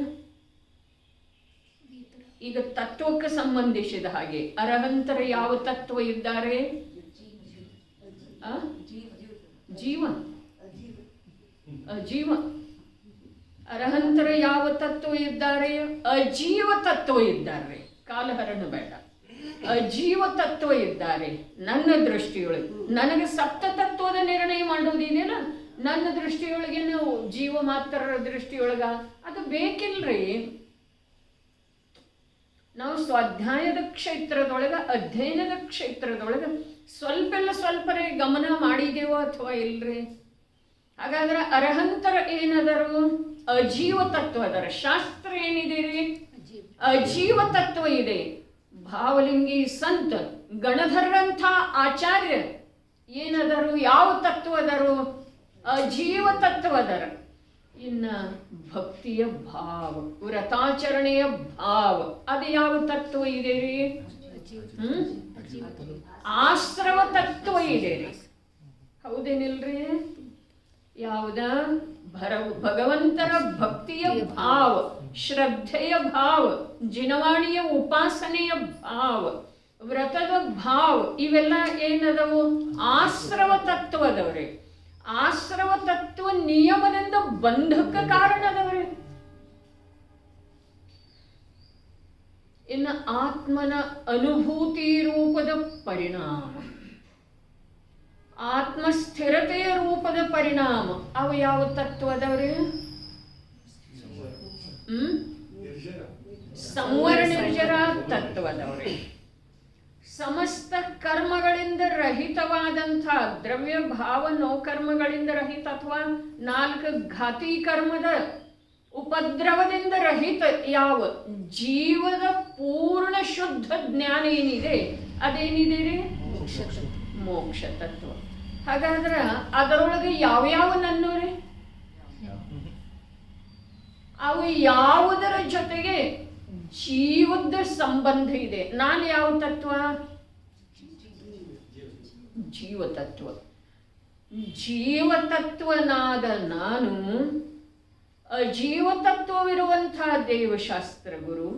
ಈಗ ತತ್ವಕ್ಕೆ ಸಂಬಂಧಿಸಿದ ಹಾಗೆ ಅರಹಂತರ ಯಾವ ತತ್ವ ಇದ್ದಾರೆ? ಜೀವ, ಅಜೀವ. ಅರಹಂತರ ಯಾವ ತತ್ವ ಇದ್ದಾರೆ? ಅಜೀವ ತತ್ವ ಇದ್ದಾರೆ. ಕಾಲಹರಣ ಬೇಡ. ಅಜೀವ ತತ್ವ ಇದ್ದಾರೆ. ನನ್ನ ದೃಷ್ಟಿಯೊಳಗೆ ನನಗೆ ಸಪ್ತ ತತ್ವದ ನಿರ್ಣಯ ಮಾಡೋದಿದೆಯಲ್ಲ, ನನ್ನ ದೃಷ್ಟಿಯೊಳಗೆ ಜೀವ ಮಾತ್ರರ ದೃಷ್ಟಿಯೊಳಗ ಅದು ಬೇಕಿಲ್ರಿ. ನಾವು ಸ್ವಾಧ್ಯಾಯದ ಕ್ಷೇತ್ರದೊಳಗೆ, ಅಧ್ಯಯನದ ಕ್ಷೇತ್ರದೊಳಗೆ ಸ್ವಲ್ಪರೇ ಗಮನ ಮಾಡಿದೆವೋ ಅಥವಾ ಇಲ್ರಿ? ಹಾಗಾದ್ರೆ ಅರಹಂತರ ಏನದರು? ಅಜೀವ ತತ್ವ ಅದರ. ಶಾಸ್ತ್ರ ಏನಿದೆ ರೀ? ಅಜೀವ ತತ್ವ ಇದೆ. ಭಾವಲಿಂಗಿ ಸಂತ ಗಣಧರ್ರಂಥ ಆಚಾರ್ಯ ಏನದರು? ಯಾವ ತತ್ವ ಅದರು? ಅಜೀವ ತತ್ವ ಅದರ. ಇನ್ನ ಭಕ್ತಿಯ ಭಾವ, ವ್ರತಾಚರಣೆಯ ಭಾವ, ಅದು ಯಾವ ತತ್ವ ಇದೆ ರೀ? ಆಶ್ರವ ತತ್ವ ಇದೆ ರೀ. ಹೌದೇನಿಲ್ರಿ? ಯಾವುದ? ಭಗವಂತರ ಭಕ್ತಿಯ ಭಾವ, ಶ್ರದ್ಧೆಯ ಭಾವ, ಜಿನವಾಣಿಯ ಉಪಾಸನೆಯ ಭಾವ, ವ್ರತದ ಭಾವ, ಇವೆಲ್ಲ ಏನದವು? ಆಶ್ರವ ತತ್ವದವ್ರೆ. ಆಶ್ರವ ತತ್ವ ನಿಯಮದಿಂದ ಬಂಧಕ್ಕೆ ಕಾರಣದವ್ರೆ. ಇನ್ನು ಆತ್ಮನ ಅನುಭೂತಿ ರೂಪದ ಪರಿಣಾಮ, ಆತ್ಮಸ್ಥಿರತೆಯ ರೂಪದ ಪರಿಣಾಮ, ಅವು ಯಾವ ತತ್ವದವ್ರೆ? ಸಂವರ ನಿರ್ಜರ ತತ್ವದವ್ರೆ. ಸಮಸ್ತ ಕರ್ಮಗಳಿಂದ ರಹಿತವಾದಂಥ ದ್ರವ್ಯ ಭಾವ ನೋಕರ್ಮಗಳಿಂದ ರಹಿತ ಅಥವಾ 4 ಘಾತಿ ಕರ್ಮದ ಉಪದ್ರವದಿಂದ ರಹಿತ ಯಾವ ಜೀವದ ಪೂರ್ಣ ಶುದ್ಧ ಜ್ಞಾನ ಏನಿದೆ ಅದೇನಿದೆ ರೀ? ಮೋಕ್ಷ ತತ್ವ. ಹಾಗಾದ್ರೆ ಅದರೊಳಗೆ ಯಾವ್ಯಾವ ನನ್ನೂರಿ? ಅವು ಯಾವುದರ ಜೊತೆಗೆ ಜೀವದ ಸಂಬಂಧ ಇದೆ? ನಾನು ಯಾವ ತತ್ವ? ಜೀವತತ್ವ. ಜೀವತತ್ವನಾದ ನಾನು ಅಜೀವತತ್ವವಿರುವಂತಹ ದೇವಶಾಸ್ತ್ರ ಗುರು,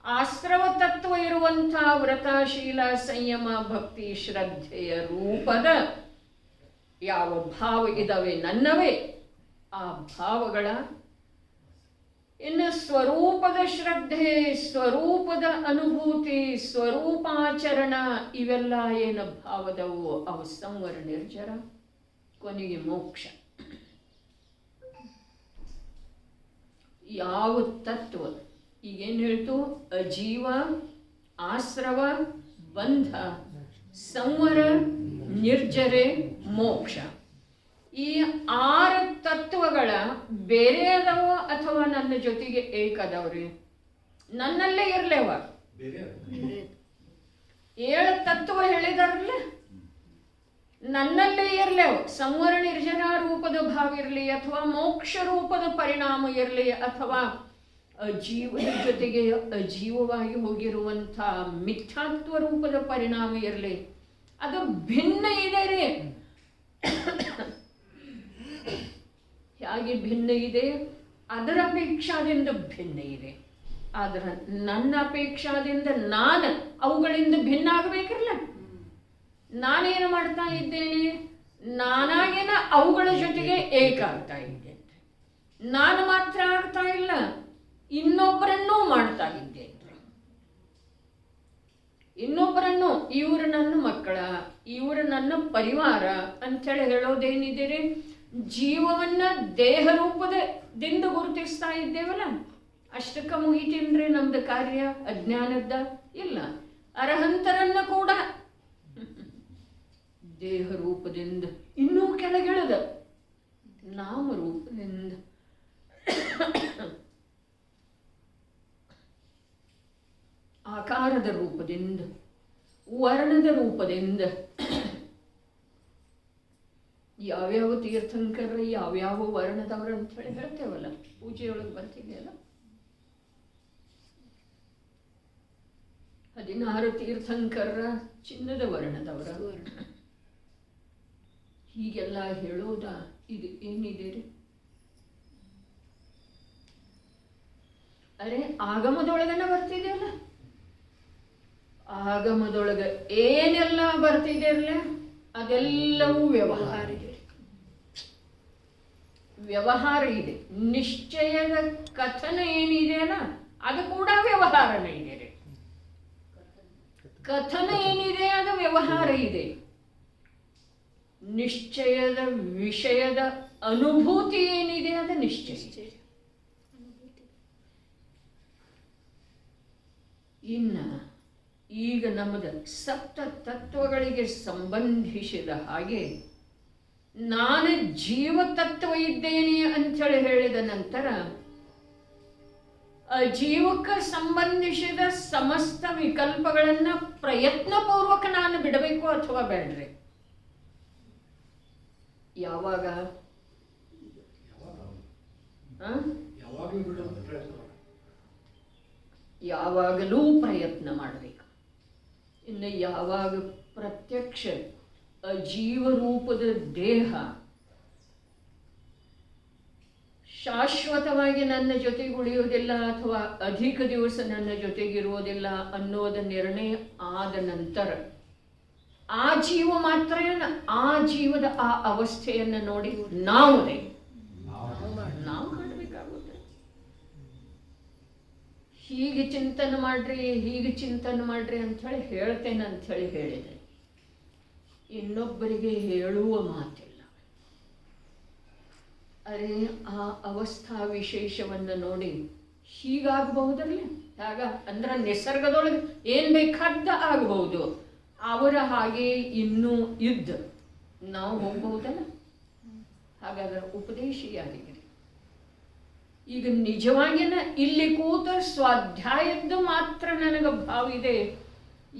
ಆಶ್ರವ ತತ್ವ ಇರುವಂತಹ ವ್ರತಶೀಲ ಸಂಯಮ ಭಕ್ತಿ ಶ್ರದ್ಧೆಯ ರೂಪದ ಯಾವ ಭಾವ ಇದಾವೆ ನನ್ನವೇ, ಆ ಭಾವಗಳ ಇನ್ನು ಸ್ವರೂಪದ ಶ್ರದ್ಧೆ, ಸ್ವರೂಪದ ಅನುಭೂತಿ, ಸ್ವರೂಪಾಚರಣ, ಇವೆಲ್ಲ ಏನು ಭಾವದವು ಅವು ಸಂವರ ನಿರ್ಜರ, ಕೊನೆಗೆ ಮೋಕ್ಷ. ಯಾವ ತತ್ವ ಈಗೇನು ಹೇಳ್ತು? ಅಜೀವ, ಆಶ್ರವ, ಬಂಧ, ಸಂವರ, ನಿರ್ಜರೆ, ಮೋಕ್ಷ. ಈ 6 ತತ್ವಗಳ ಬೇರೆ ಅದಾವ ಅಥವಾ ನನ್ನ ಜೊತೆಗೆ ಏಕದವ್ರಿ? ನನ್ನಲ್ಲೇ ಇರ್ಲೇವ. 7 ತತ್ವ ಹೇಳಿದಾರಲ್ಲ, ನನ್ನಲ್ಲೇ ಇರ್ಲೇವ. ಸಂವರ ನಿರ್ಜನ ರೂಪದ ಭಾವ ಇರಲಿ, ಅಥವಾ ಮೋಕ್ಷ ರೂಪದ ಪರಿಣಾಮ ಇರಲಿ, ಅಥವಾ ಜೀವದ ಜೊತೆಗೆ ಅಜೀವವಾಗಿ ಹೋಗಿರುವಂಥ ಮಿಥ್ಯಾತ್ವ ರೂಪದ ಪರಿಣಾಮ ಇರಲಿ, ಅದು ಭಿನ್ನ ಇದೆ ರೀ. ಹೇಗೆ ಭಿನ್ನ ಇದೆ? ಅದರ ಅಪೇಕ್ಷಾದಿಂದ ಭಿನ್ನ ಇದೆ. ಆದ್ರೆ ನನ್ನ ಅಪೇಕ್ಷಾದಿಂದ ನಾನು ಅವುಗಳಿಂದ ಭಿನ್ನ ಆಗಬೇಕಿರಲ್ಲ. ನಾನೇನು ಮಾಡ್ತಾ ಇದ್ದೇನೆ? ನಾನಾಗೇನ ಅವುಗಳ ಜೊತೆಗೆ ಏಕ ಆಗ್ತಾ ಇದ್ದೇನೆ. ನಾನು ಮಾತ್ರ ಆಗ್ತಾ ಇಲ್ಲ, ಇನ್ನೊಬ್ಬರನ್ನೂ ಮಾಡ್ತಾ ಇದ್ದೇನೆ. ಇನ್ನೊಬ್ಬರನ್ನು, ಇವರು ನನ್ನ ಮಕ್ಕಳ, ಇವರು ನನ್ನ ಪರಿವಾರ ಅಂಥೇಳಿ ಹೇಳೋದೇನಿದೆ ರೀ? ಜೀವವನ್ನ ದೇಹ ರೂಪದಿಂದ ಗುರುತಿಸ್ತಾ ಇದ್ದೇವಲ್ಲ, ಅಷ್ಟಕ್ಕ ಮುಗಿತೀನ್ರಿ ನಮ್ದು ಕಾರ್ಯ ಅಜ್ಞಾನದ? ಇಲ್ಲ. ಅರಹಂತರನ್ನ ಕೂಡ ದೇಹ ರೂಪದಿಂದ, ಇನ್ನೂ ಕೆಳಗಿಳದ ನಾಮರೂಪದಿಂದ, ಆಕಾರದ ರೂಪದಿಂದ, ವರ್ಣದ ರೂಪದಿಂದ, ಯಾವ್ಯಾವ ತೀರ್ಥಂಕರ ಯಾವ್ಯಾವ ವರ್ಣದವರು ಅಂತ ಹೇಳಿ ಹೇಳ್ತೇವಲ್ಲ, ಪೂಜೆಯೊಳಗೆ ಬರ್ತಿದೆಯಲ್ಲ. 16 ತೀರ್ಥಂಕರ ಚಿನ್ನದ ವರ್ಣದವರ. ಹೀಗೆಲ್ಲ ಹೇಳೋದ ಇದು ಏನಿದೆ ರೀ? ಅರೆ ಆಗಮದೊಳಗನ ಬರ್ತಿದೆಯಲ್ಲ, ಆಗಮದೊಳಗ ಏನೆಲ್ಲ ಬರ್ತಿದೆಯಲ್ಲ ಅದೆಲ್ಲವೂ ವ್ಯವಹಾರ ಇದೆ. ವ್ಯವಹಾರ ಇದೆ. ನಿಶ್ಚಯದ ಕಥನ ಏನಿದೆಯಲ್ಲ ಅದು ಕೂಡ ವ್ಯವಹಾರನೇ ಇದೆ. ಕಥನ ಏನಿದೆ ಅದು ವ್ಯವಹಾರ ಇದೆ. ನಿಶ್ಚಯದ ವಿಷಯದ ಅನುಭೂತಿ ಏನಿದೆ ಅದು ನಿಶ್ಚಯ. ಇನ್ನ ಈಗ ನಮ್ಮದ ಸಪ್ತ ತತ್ವಗಳಿಗೆ ಸಂಬಂಧಿಸಿದ ಹಾಗೆ ನಾನು ಜೀವತತ್ವ ಇದ್ದೇನೆ ಅಂಥೇಳಿ ಹೇಳಿದ ನಂತರ ಜೀವಕ್ಕೆ ಸಂಬಂಧಿಸಿದ ಸಮಸ್ತ ವಿಕಲ್ಪಗಳನ್ನ ಪ್ರಯತ್ನಪೂರ್ವಕ ನಾನು ಬಿಡಬೇಕು ಅಥವಾ ಬೇಡ್ರಿ? ಯಾವಾಗ? ಯಾವಾಗಲೂ ಪ್ರಯತ್ನ ಮಾಡಬೇಕು. ಇನ್ನು ಯಾವಾಗ ಪ್ರತ್ಯಕ್ಷ ಅಜೀವರೂಪದ ದೇಹ ಶಾಶ್ವತವಾಗಿ ನನ್ನ ಜೊತೆಗೆ ಉಳಿಯೋದಿಲ್ಲ ಅಥವಾ ಅಧಿಕ ದಿವಸ ನನ್ನ ಜೊತೆಗಿರುವುದಿಲ್ಲ ಅನ್ನೋದ ನಿರ್ಣಯ ಆದ ನಂತರ ಆ ಜೀವ ಮಾತ್ರ ಆ ಜೀವದ ಆ ಅವಸ್ಥೆಯನ್ನು ನೋಡಿ ನಾವು ಮಾಡಬೇಕಾಗುತ್ತೆ. ಹೀಗೆ ಚಿಂತನೆ ಮಾಡ್ರಿ, ಹೀಗೆ ಚಿಂತನೆ ಮಾಡ್ರಿ ಅಂಥೇಳಿ ಹೇಳ್ತೇನೆ ಅಂಥೇಳಿ ಹೇಳಿದೆ. ಇನ್ನೊಬ್ಬರಿಗೆ ಹೇಳುವ ಮಾತಿಲ್ಲ. ಅರೆ ಆ ಅವಸ್ಥಾ ವಿಶೇಷವನ್ನು ನೋಡಿ ಹೀಗಾಗಬಹುದಲ್ಲ? ಆಗ ಅಂದ್ರೆ ನಿಸರ್ಗದೊಳಗೆ ಏನು ಬೇಕಾದ ಆಗಬಹುದು. ಅವರ ಹಾಗೆ ಇನ್ನೂ ಇದ್ದ ನಾವು ಹೋಗಬಹುದಲ್ಲ? ಹಾಗಾದ್ರೆ ಉಪದೇಶ ಯಾರಿಗೆ? ಈಗ ನಿಜವಾಗಿನ ಇಲ್ಲಿ ಕೂತ ಸ್ವಾಧ್ಯಾಯದ್ದು ಮಾತ್ರ ನನಗೆ ಭಾವ ಇದೆ.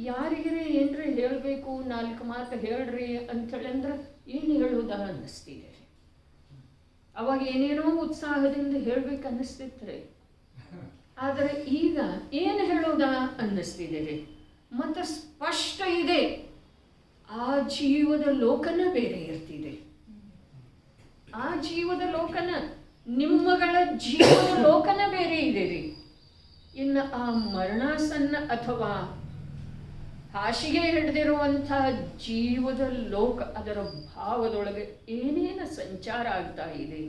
ಯಾರಿಗರೆ ಏನ್ರಿ ಹೇಳಬೇಕು, 4 ಮಾತು ಹೇಳ್ರಿ ಅಂಥೇಳಿ ಅಂದ್ರೆ ಏನು ಹೇಳುವುದ ಅನ್ನಿಸ್ತಿದೆ. ಅವಾಗ ಏನೇನೋ ಉತ್ಸಾಹದಿಂದ ಹೇಳ್ಬೇಕು ಅನ್ನಿಸ್ತಿತ್ರಿ. ಆದರೆ ಈಗ ಏನು ಹೇಳೋದ ಅನ್ನಿಸ್ತಿದೆ ರೀ. ಮತ್ತು ಸ್ಪಷ್ಟ ಇದೆ, ಆ ಜೀವದ ಲೋಕನ ಬೇರೆ ಇರ್ತಿದೆ. ಆ ಜೀವದ ಲೋಕನ, ನಿಮ್ಮಗಳ ಜೀವದ ಲೋಕನ ಬೇರೆ ಇದೆ ರೀ. ಇನ್ನು ಆ ಮರಣಾಸನ್ನ ಅಥವಾ ಹಾಸಿಗೆ ಹಿಡಿದಿರುವಂಥ ಜೀವದ ಲೋಕ, ಅದರ ಭಾವದೊಳಗೆ ಏನೇನು ಸಂಚಾರ ಆಗ್ತಾ ಇದೆ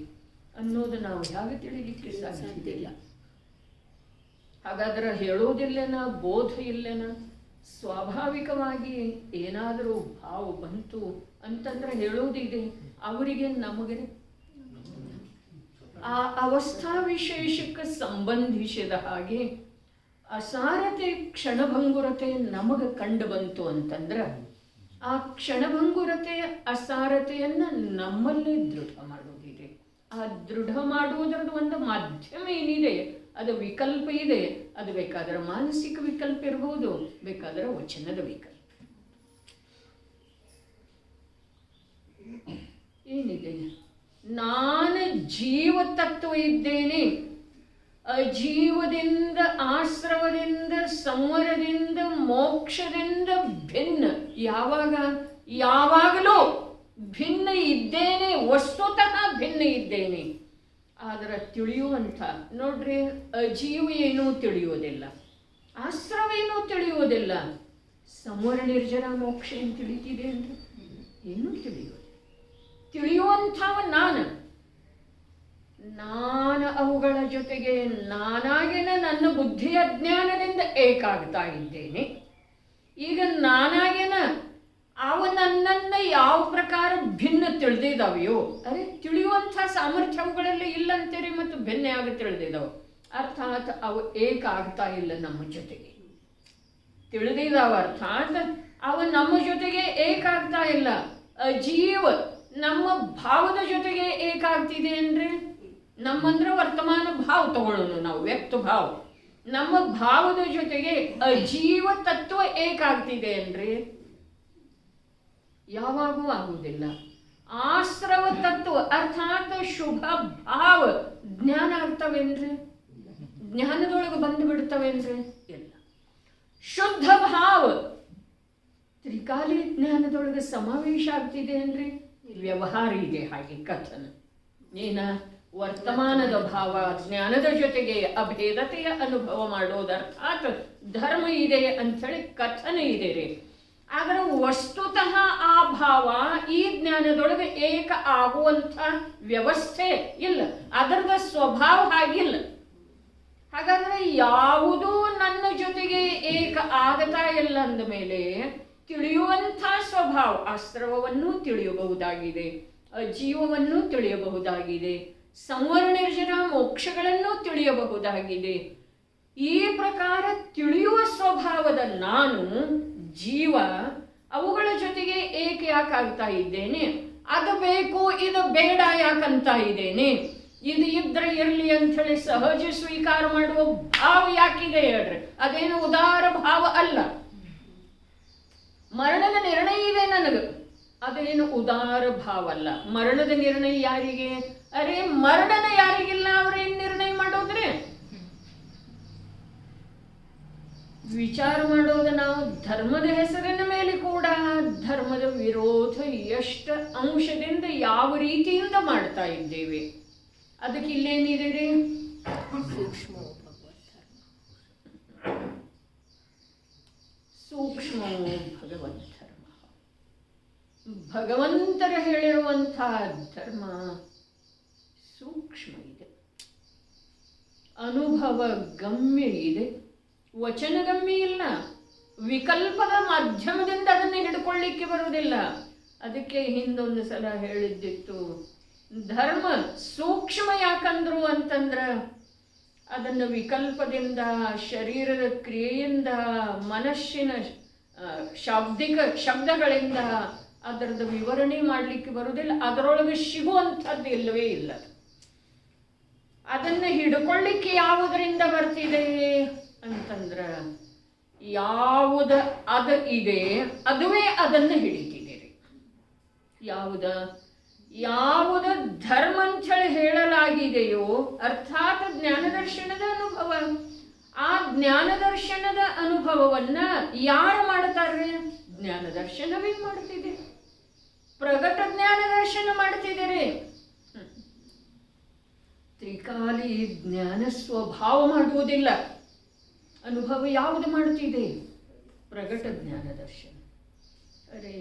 ಅನ್ನೋದು ನಾವು ಹೇಗೆ ತಿಳಿಲಿಕ್ಕೆ ಸಾಧ್ಯವಿಲ್ಲ. ಹಾಗಾದ್ರೆ ಹೇಳೋದಿಲ್ಲನ, ಬೋಧ ಇಲ್ಲನ, ಸ್ವಾಭಾವಿಕವಾಗಿ ಏನಾದರೂ ಭಾವ ಬಂತು ಅಂತಂದ್ರೆ ಹೇಳೋದಿದೆ. ಅವರಿಗೆ ನಮಗೆ ಆ ಅವಸ್ಥಾ ವಿಶೇಷಕ್ಕೆ ಸಂಬಂಧಿಸಿದ ಹಾಗೆ ಅಸಾರತೆ ಕ್ಷಣಭಂಗುರತೆ ನಮಗೆ ಕಂಡು ಬಂತು ಅಂತಂದ್ರೆ ಆ ಕ್ಷಣಭಂಗುರತೆಯ ಅಸಾರತೆಯನ್ನು ನಮ್ಮಲ್ಲೇ ದೃಢ ಮಾಡೋದಿದೆ. ಆ ದೃಢ ಮಾಡುವುದರದ್ದು ಒಂದು ಮಾಧ್ಯಮ ಏನಿದೆ, ಅದು ವಿಕಲ್ಪ ಇದೆ. ಅದು ಬೇಕಾದರೆ ಮಾನಸಿಕ ವಿಕಲ್ಪ ಇರಬಹುದು, ಬೇಕಾದರೆ ವಚನದ ವಿಕಲ್ಪ. ಏನಿದೆ, ನಾನು ಜೀವ ತತ್ವ ಇದ್ದೇನೆ, ಅಜೀವದಿಂದ, ಆಶ್ರವದಿಂದ, ಸಂವರದಿಂದ, ಮೋಕ್ಷದಿಂದ ಭಿನ್ನ. ಯಾವಾಗಲೂ ಭಿನ್ನ ಇದ್ದೇನೆ, ವಸ್ತುತಃ ಭಿನ್ನ ಇದ್ದೇನೆ. ಆದರೆ ತಿಳಿಯುವಂಥ, ನೋಡ್ರಿ, ಅಜೀವ ಏನೂ ತಿಳಿಯೋದಿಲ್ಲ, ಆಶ್ರವೇನೂ ತಿಳಿಯೋದಿಲ್ಲ, ಸಂವರ ನಿರ್ಜರ ಮೋಕ್ಷ ಏನು ತಿಳಿತಿದೆ ಅಂದರೆ ಏನೂ ತಿಳಿಯೋದಿಲ್ಲ. ತಿಳಿಯುವಂಥವ ನಾನು ಅವುಗಳ ಜೊತೆಗೆ ನಾನಾಗಿನ ನನ್ನ ಬುದ್ಧಿ ಅಜ್ಞಾನದಿಂದ ಏಕಾಗ್ತಾ ಇದ್ದೇನೆ. ಈಗ ನಾನಾಗಿನ ಅವು ನನ್ನನ್ನು ಯಾವ ಪ್ರಕಾರ ಭಿನ್ನ ತಿಳಿದಿದ್ದಾವೆಯೋ, ಅರೆ ತಿಳಿಯುವಂಥ ಸಾಮರ್ಥ್ಯ ಅವುಗಳಲ್ಲಿ ಇಲ್ಲಂತೀರಿ, ಮತ್ತು ಭಿನ್ನ ಆಗಿ ತಿಳಿದಿದ್ದಾವೆ. ಅರ್ಥಾತ್ ಅವು ಏಕ ಆಗ್ತಾ ಇಲ್ಲ ನಮ್ಮ ಜೊತೆಗೆ. ತಿಳಿದಿದ್ದಾವ ಅರ್ಥಾತ್ ಅವು ನಮ್ಮ ಜೊತೆಗೆ ಏಕಾಗ್ತಾ ಇಲ್ಲ. ಅಜೀವ ನಮ್ಮ ಭಾವದ ಜೊತೆಗೆ ಏಕಾಗ್ತಿದೆ ಅಂದ್ರೆ, ನಮ್ಮಂದ್ರೆ ವರ್ತಮಾನ ಭಾವ ತಗೊಳ್ಳೋಣ ನಾವು, ವ್ಯಕ್ತ ಭಾವ. ನಮ್ಮ ಭಾವದ ಜೊತೆಗೆ ಅಜೀವ ತತ್ವ ಏಕಾಗ್ತಿದೆ ಅಂದ್ರೆ ಯಾವಾಗೂ ಆಗುವುದಿಲ್ಲ. ಆಶ್ರವ ತತ್ವ ಅರ್ಥಾತ್ ಶುಭ ಭಾವ ಜ್ಞಾನ ಆಗ್ತವೇನ್ರಿ? ಜ್ಞಾನದೊಳಗೆ ಬಂದು ಬಿಡ್ತವೇನ್ರಿ? ಇಲ್ಲ. ಶುದ್ಧ ಭಾವ ತ್ರಿಕಾಲಿ ಜ್ಞಾನದೊಳಗೆ ಸಮಾವೇಶ ಆಗ್ತಿದೆ ಅಂದ್ರೆ ವ್ಯವಹಾರ ಇದೆ. ಹಾಗೆ ಕಥನ ಏನ, ವರ್ತಮಾನದ ಭಾವ ಜ್ಞಾನದ ಜೊತೆಗೆ ಅಭೇದತೆಯ ಅನುಭವ ಮಾಡೋದು, ಅರ್ಥಾತ್ ಧರ್ಮ ಇದೆ ಅಂಥೇಳಿ ಕಥನ ಇದೆ ರೀ. ಆದರೆ ವಸ್ತುತಃ ಆ ಭಾವ ಈ ಜ್ಞಾನದೊಳಗೆ ಏಕ ಆಗುವಂಥ ವ್ಯವಸ್ಥೆ ಇಲ್ಲ, ಅದರದ ಸ್ವಭಾವ ಹಾಗಿಲ್ಲ. ಹಾಗಾದ್ರೆ ಯಾವುದೂ ನನ್ನ ಜೊತೆಗೆ ಏಕ ಆಗತಾ ಇಲ್ಲ ಅಂದ ಮೇಲೆ ತಿಳಿಯುವಂಥ ಸ್ವಭಾವ, ಆಶ್ರವವನ್ನು ತಿಳಿಯಬಹುದಾಗಿದೆ, ಜೀವವನ್ನು ತಿಳಿಯಬಹುದಾಗಿದೆ, ಸಂವರ ನಿರ್ಜರ ಮೋಕ್ಷಗಳನ್ನು ತಿಳಿಯಬಹುದಾಗಿದೆ. ಈ ಪ್ರಕಾರ ತಿಳಿಯುವ ಸ್ವಭಾವದ ನಾನು ಜೀವ ಅವುಗಳ ಜೊತೆಗೆ ಏಕೆ ಯಾಕಾಗ್ತಾ ಇದ್ದೇನೆ? ಅದು ಬೇಕು ಇದು ಬೇಡ ಯಾಕಂತ ಇದ್ದೇನೆ? ಇದು ಇದ್ರೆ ಇರಲಿ ಅಂಥೇಳಿ ಸಹಜ ಸ್ವೀಕಾರ ಮಾಡುವ ಭಾವ ಯಾಕಿದೆ ಹೇಳ್ರಿ? ಅದೇನು ಉದಾರ ಭಾವ ಅಲ್ಲ. ಮರಣದ ನಿರ್ಣಯ ಇದೆ ನನಗೆ, ಅದೇನು ಉದಾರ ಭಾವ ಅಲ್ಲ. ಮರಣದ ನಿರ್ಣಯ ಯಾರಿಗೆ? ಅರೆ ಮರಣದ ಯಾರಿಗಿಲ್ಲ, ಅವ್ರೇನು ನಿರ್ಣಯ ಮಾಡೋದ್ರಿ? ವಿಚಾರ ಮಾಡೋದು ನಾವು ಧರ್ಮದ ಹೆಸರಿನ ಮೇಲೆ ಕೂಡ ಧರ್ಮದ ವಿರೋಧ ಎಷ್ಟು ಅಂಶದಿಂದ ಯಾವ ರೀತಿಯಿಂದ ಮಾಡ್ತಾ ಇದ್ದೇವೆ. ಅದಕ್ಕೆ ಇಲ್ಲೇನಿದೆ ರೀ? ಸೂಕ್ಷ್ಮವೋ ಭಗವದ್ ಧರ್ಮ. ಭಗವಂತರ ಹೇಳಿರುವಂಥ ಧರ್ಮ ಸೂಕ್ಷ್ಮ ಇದೆ, ಅನುಭವ ಗಮ್ಯ ಇದೆ, ವಚನಗಮ್ಯ ಇಲ್ಲ. ವಿಕಲ್ಪದ ಮಾಧ್ಯಮದಿಂದ ಅದನ್ನು ಹಿಡ್ಕೊಳ್ಳಿಕ್ಕೆ ಬರುವುದಿಲ್ಲ. ಅದಕ್ಕೆ ಹಿಂದೊಂದು ಸಲ ಹೇಳಿದ್ದಿತ್ತು, ಧರ್ಮ ಸೂಕ್ಷ್ಮ ಯಾಕಂದ್ರು ಅಂತಂದ್ರ ಅದನ್ನು ವಿಕಲ್ಪದಿಂದ, ಶರೀರದ ಕ್ರಿಯೆಯಿಂದ, ಮನಸ್ಸಿನ ಶಾಬ್ದಿಕ ಶಬ್ದಗಳಿಂದ ಅದರದ್ದು ವಿವರಣೆ ಮಾಡಲಿಕ್ಕೆ ಬರುವುದಿಲ್ಲ. ಅದರೊಳಗೆ ಸಿಗುವಂಥದ್ದು ಇಲ್ಲವೇ ಇಲ್ಲ. ಅದನ್ನು ಹಿಡ್ಕೊಳ್ಳಿಕ್ಕೆ ಯಾವುದರಿಂದ ಬರ್ತಿದೆ ಅಂತಂದ್ರ ಯಾವುದ ಅದ ಇದೆ ಅದುವೇ ಅದನ್ನು ಹಿಡಿತಿದೆ ರೀ. ಯಾವುದು ಧರ್ಮ ಅಂಥೇಳಿ ಹೇಳಲಾಗಿದೆಯೋ ಅರ್ಥಾತ್ ಜ್ಞಾನದರ್ಶನದ ಅನುಭವ, ಆ ಜ್ಞಾನದರ್ಶನದ ಅನುಭವವನ್ನ ಯಾರು ಮಾಡ್ತಾರೆ? ಜ್ಞಾನದರ್ಶನವೇ ಮಾಡ್ತಿದೆ, ಪ್ರಗಟ ಜ್ಞಾನದರ್ಶನ ಮಾಡ್ತಿದ್ದೀರಿ. ತ್ರಿಕಾಲಿ ಜ್ಞಾನ ಸ್ವಭಾವ ಮಾಡುವುದಿಲ್ಲ. ಅನುಭವ ಯಾವುದು ಮಾಡ್ತಿದೆ? ಪ್ರಗಟ ಜ್ಞಾನ ದರ್ಶನ. ಅರೆ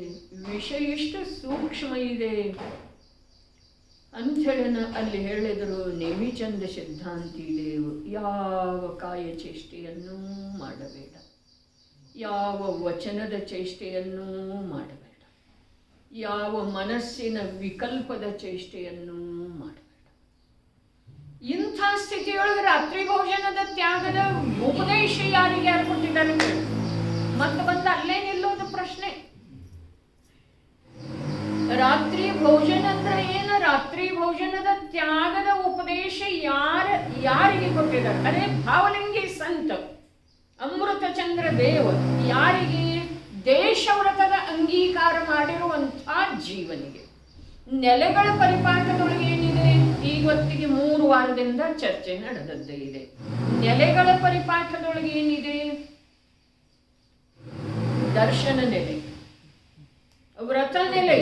ವಿಷಯ ಎಷ್ಟು ಸೂಕ್ಷ್ಮ ಇದೆ ಅಂಥೇಳಿ ಅಲ್ಲಿ ಹೇಳಿದರು ನೇಮಿಚಂದ ಸಿದ್ಧಾಂತಿ ದೇವು. ಯಾವ ಕಾಯ ಚೇಷ್ಟೆಯನ್ನೂ ಮಾಡಬೇಡ, ಯಾವ ವಚನದ ಚೇಷ್ಟೆಯನ್ನೂ ಮಾಡಬೇಡ, ಯಾವ ಮನಸ್ಸಿನ ವಿಕಲ್ಪದ ಚೇಷ್ಟೆಯನ್ನೂ ಮಾಡಬೇಡ. ಇಂಥ ಸ್ಥಿತಿಯೊಳಗೆ ರಾತ್ರಿ ಭೋಜನದ ತ್ಯಾಗದ ಉಪದೇಶ ಯಾರು ಕೊಟ್ಟಿದ್ದಾರೆ? ಮತ್ತೆ ಬಂದು ಅಲ್ಲೇ ನಿಲ್ಲೋದು ಪ್ರಶ್ನೆ. ಕೊಟ್ಟಿದ್ದಾರೆ. ಅದೇ ಭಾವಲಿಂಗಿ ಸಂತ ಅಮೃತ ಚಂದ್ರ ದೇವ ಯಾರಿಗೆ ದೇಶವ್ರತದ ಅಂಗೀಕಾರ ಮಾಡಿರುವಂಥ ಜೀವನಿಗೆ. ನೆಲೆಗಳ ಪರಿಪಾಠದೊಳಗೆ ಏನಿದೆ, ಇವತ್ತಿಗೆ 3 ವಾರದಿಂದ ಚರ್ಚೆ ನಡೆದದ್ದೇ ಇದೆ. ನೆಲೆಗಳ ಪರಿಪಾಠದೊಳಗೆ ಏನಿದೆ, ದರ್ಶನ ನೆಲೆ, ವ್ರತ ನೆಲೆ,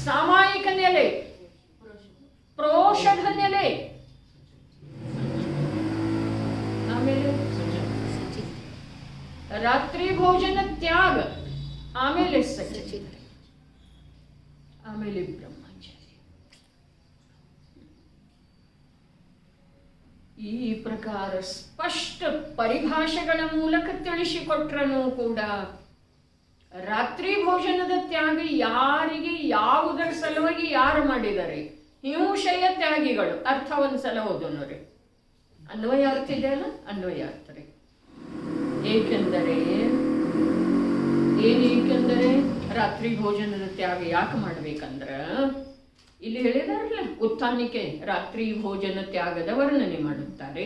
ಸಾಮಾಯಿಕ ನೆಲೆ, ಪ್ರೋಷಧ ನೆಲೆ, ಆಮೇಲೆ ರಾತ್ರಿ ಭೋಜನ ತ್ಯಾಗ, ಆಮೇಲೆ ಸಚ್ಚಿತ, ಆಮೇಲೆ ಬ್ರಹ್ಮಚರ್ಯ. ಈ ಪ್ರಕಾರ ಸ್ಪಷ್ಟ ಪರಿಭಾಷೆಗಳ ಮೂಲಕ ತಿಳಿಸಿಕೊಟ್ರನು ಕೂಡ ರಾತ್ರಿ ಭೋಜನದ ತ್ಯಾಗ ಯಾರಿಗೆ ಯಾವುದರ ಸಲುವಾಗಿ ಯಾರು ಮಾಡಿದ್ದಾರೆ? ಹಿಂಸೆಯ ತ್ಯಾಗಿಗಳು. ಅರ್ಥ ಒಂದ್ಸಲ ಓದೋನವ್ರೆ, ಅನ್ವಯ ಅರ್ಥ ಇದೆ ಅಲ್ಲ, ಅನ್ವಯ ಅರ್ಥರೆ. ಏಕೆಂದರೆ ರಾತ್ರಿ ಭೋಜನದ ತ್ಯಾಗ ಯಾಕೆ ಮಾಡ್ಬೇಕಂದ್ರ ಇಲ್ಲಿ ಹೇಳಿದಾರಲ್ಲ, ಉತ್ಥಾನಿಕೆ ರಾತ್ರಿ ಭೋಜನ ತ್ಯಾಗದ ವರ್ಣನೆ ಮಾಡುತ್ತಾರೆ.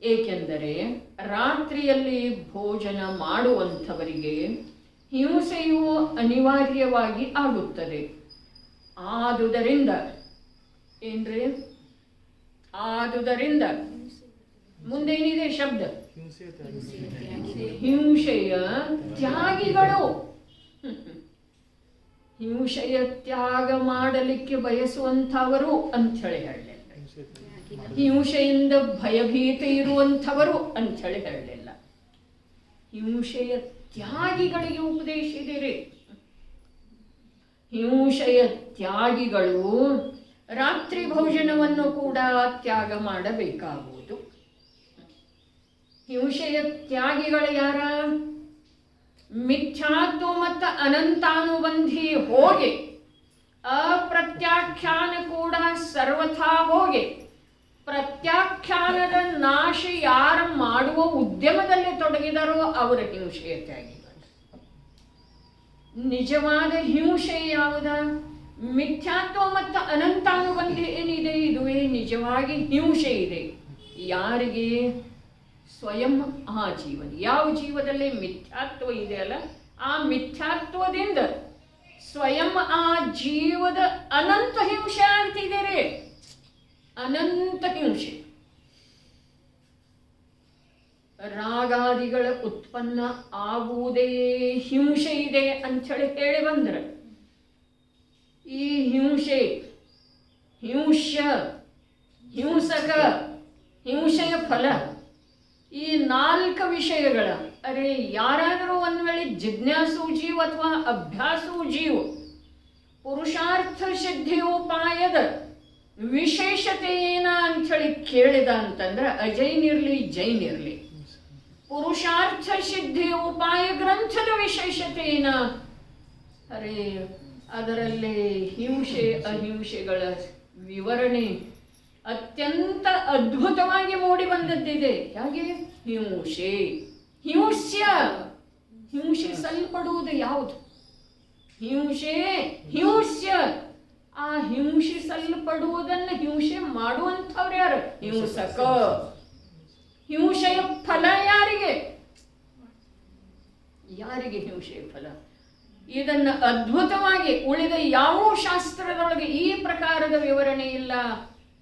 ಏಕೆಂದರೆ ರಾತ್ರಿಯಲ್ಲಿ ಭೋಜನ ಮಾಡುವಂಥವರಿಗೆ ಹಿಂಸೆಯು ಅನಿವಾರ್ಯವಾಗಿ ಆಗುತ್ತದೆ. ಆದುದರಿಂದ ಮುಂದೇನಿದೆ ಶಬ್ದ? ಹಿಂಸೆಯ ತ್ಯಾಗಿಗಳು. ಹಿಂಸೆಯ ತ್ಯಾಗ ಮಾಡಲಿಕ್ಕೆ ಬಯಸುವಂಥವರು ಅಂಥೇಳಿ ಹೇಳಲಿಲ್ಲ. ಹಿಂಸೆಯಿಂದ ಭಯಭೀತ ಇರುವಂಥವರು ಅಂಥೇಳಿ ಹೇಳಲಿಲ್ಲ. ಹಿಂಸೆಯ ತ್ಯಾಗಿಗಳಿಗೆ ಉಪದೇಶಿಸಿದಿರಿ. ಹಿಂಸೆಯ ತ್ಯಾಗಿಗಳು ರಾತ್ರಿ ಭೋಜನವನ್ನು ಕೂಡ ತ್ಯಾಗ ಮಾಡಬೇಕಾಗುವುದು. ಹಿಂಸೆಯ ತ್ಯಾಗಿಗಳು ಯಾರ? ಮಿಥ್ಯಾತ್ವ ಮತ್ತು ಅನಂತಾನುಬಂಧಿ ಹೋಗಿ, ಅಪ್ರತ್ಯಾಖ್ಯಾನ ಕೂಡ ಸರ್ವಥಾ ಹೋಗಿ, ಪ್ರತ್ಯಾಖ್ಯಾನದ ನಾಶ ಯಾರು ಮಾಡುವ ಉದ್ಯಮದಲ್ಲಿ ತೊಡಗಿದರೋ ಅವರ ಹಿಂಸೆಯ ತ್ಯಾಗಿಗಳು. ನಿಜವಾದ ಹಿಂಸೆ ಯಾವುದ? ಮಿಥ್ಯಾತ್ವ ಮತ್ತು ಅನಂತಾನುಬಂಧಿ ಏನಿದೆ, ಇದುವೇ ನಿಜವಾಗಿ ಹಿಂಸೆ ಇದೆ. ಯಾರಿಗೆ? ಸ್ವಯಂ ಆ ಜೀವನ. ಯಾವ ಜೀವದಲ್ಲಿ ಮಿಥ್ಯಾತ್ವ ಇದೆಯಲ್ಲ, ಆ ಮಿಥ್ಯಾತ್ವದಿಂದ ಸ್ವಯಂ ಆ ಜೀವದ ಅನಂತ ಹಿಂಸೆ ಆಗ್ತಿದೆ. ಅನಂತ ಹಿಂಸೆ. ರಾಗಾದಿಗಳ ಉತ್ಪನ್ನ ಆಗುವುದೇ ಹಿಂಸೆ ಇದೆ ಅಂಥೇಳಿ ಹೇಳಿ ಬಂದ್ರೆ, ಈ ಹಿಂಸೆ, ಹಿಂಸ್ಯ, ಹಿಂಸಕ, ಹಿಂಸೆಯ ಫಲ, ಈ 4 ವಿಷಯಗಳ ಅರೆ ಯಾರಾದರೂ ಒಂದು ವೇಳೆ ಜಿಜ್ಞಾಸು ಜೀವ ಅಥವಾ ಅಭ್ಯಾಸು ಜೀವ ಪುರುಷಾರ್ಥ ಸಿದ್ಧಿಯೋಪಾಯದ ವಿಶೇಷತೆ ಏನ ಅಂಥೇಳಿ ಕೇಳಿದ ಅಂತಂದ್ರೆ, ಅಜೈನಿರ್ಲಿ ಜೈನಿರ್ಲಿ, ಪುರುಷಾರ್ಥ ಸಿದ್ಧಿ ಉಪಾಯ ಗ್ರಂಥದ ವಿಶೇಷತೆ ಏನ? ಅರೆ ಅದರಲ್ಲಿ ಹಿಂಸೆ ಅಹಿಂಸೆಗಳ ವಿವರಣೆ ಅತ್ಯಂತ ಅದ್ಭುತವಾಗಿ ಮೂಡಿ ಬಂದದ್ದಿದೆ. ಹೇಗೆ? ಹಿಂಸೆ, ಹಿಂಸ್ಯ, ಹಿಂಸಿಸಲ್ಪಡುವುದು ಯಾವುದು? ಹಿಂಸೆ, ಹಿಂಸ್ಯ. ಆ ಹಿಂಸಿಸಲ್ಪಡುವುದನ್ನು ಹಿಂಸೆ ಮಾಡುವಂಥವ್ರು ಯಾರು? ಹಿಂಸಕ. ಹಿಂಸೆಯ ಫಲ ಯಾರಿಗೆ? ಹಿಂಸೆಯ ಫಲ? ಇದನ್ನ ಅದ್ಭುತವಾಗಿ ಉಳಿದ ಯಾವ ಶಾಸ್ತ್ರದೊಳಗೆ ಈ ಪ್ರಕಾರದ ವಿವರಣೆ ಇಲ್ಲ.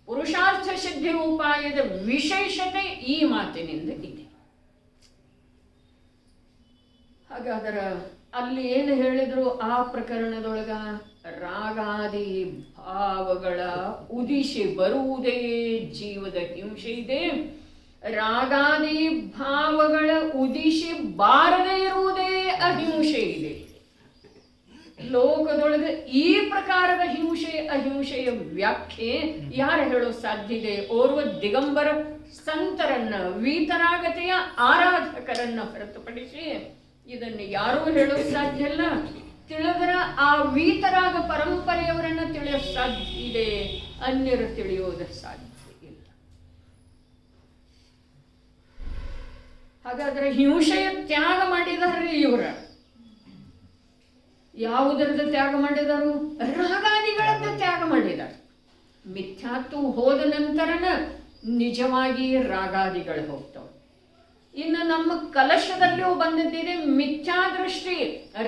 ಪುರುಷಾರ್ಥ ಸಿದ್ಧಿ ಉಪಾಯದ ವಿಶೇಷತೆ ಈ ಮಾತಿನಿಂದ ಇದೆ. ಹಾಗಾದರೆ ಅಲ್ಲಿ ಏನು ಹೇಳಿದ್ರು ಆ ಪ್ರಕರಣದೊಳಗ? ರಾಗಾದಿ ಭಾವಗಳ ಉದಿಸಿ ಬರುವುದೇ ಜೀವದ ಹಿಂಸೆ ಇದೆ. ರಾಗಾದಿ ಭಾವಗಳ ಉದಿಸಿ ಬಾರದೇ ಇರುವುದೇ ಅಹಿಂಸೆ ಇದೆ. ಲೋಕದೊಳಗೆ ಈ ಪ್ರಕಾರದ ಹಿಂಸೆ ಅಹಿಂಸೆಯ ವ್ಯಾಖ್ಯೆ ಯಾರು ಹೇಳೋ ಸಾಧ್ಯ ಇದೆ? ಓರ್ವ ದಿಗಂಬರ ಸಂತರನ್ನ, ವೀತರಾಗತೆಯ ಆರಾಧಕರನ್ನ ಹೊರತುಪಡಿಸಿ ಇದನ್ನು ಯಾರೂ ಹೇಳೋ ಸಾಧ್ಯ ಇಲ್ಲ. ತಿಳಿದ್ರ ಆ ವೀತರಾಗ ಪರಂಪರೆಯವರನ್ನ ತಿಳಿಯೋ ಸಾಧ್ಯ ಇದೆ, ಅನ್ಯರು ತಿಳಿಯೋದ ಸಾಧ್ಯ ಇಲ್ಲ. ಹಾಗಾದ್ರೆ ಹಿಂಸೆಯ ತ್ಯಾಗ ಮಾಡಿದಾರ್ರಿ ಇವರ. ಯಾವುದರದ ತ್ಯಾಗ ಮಾಡಿದರು? ರಾಗಾದಿಗಳನ್ನ ತ್ಯಾಗ ಮಾಡಿದ್ದಾರೆ. ಮಿಥ್ಯಾತ್ವ ಹೋದ ನಂತರನ ನಿಜವಾಗಿ ರಾಗಾದಿಗಳು ಹೋಗ್ತವೆ. ಇನ್ನು ನಮ್ಮ ಕಲಶದಲ್ಲಿಯೂ ಬಂದಿದ್ದೀರಿ ಮಿಥ್ಯಾದೃಷ್ಟಿ.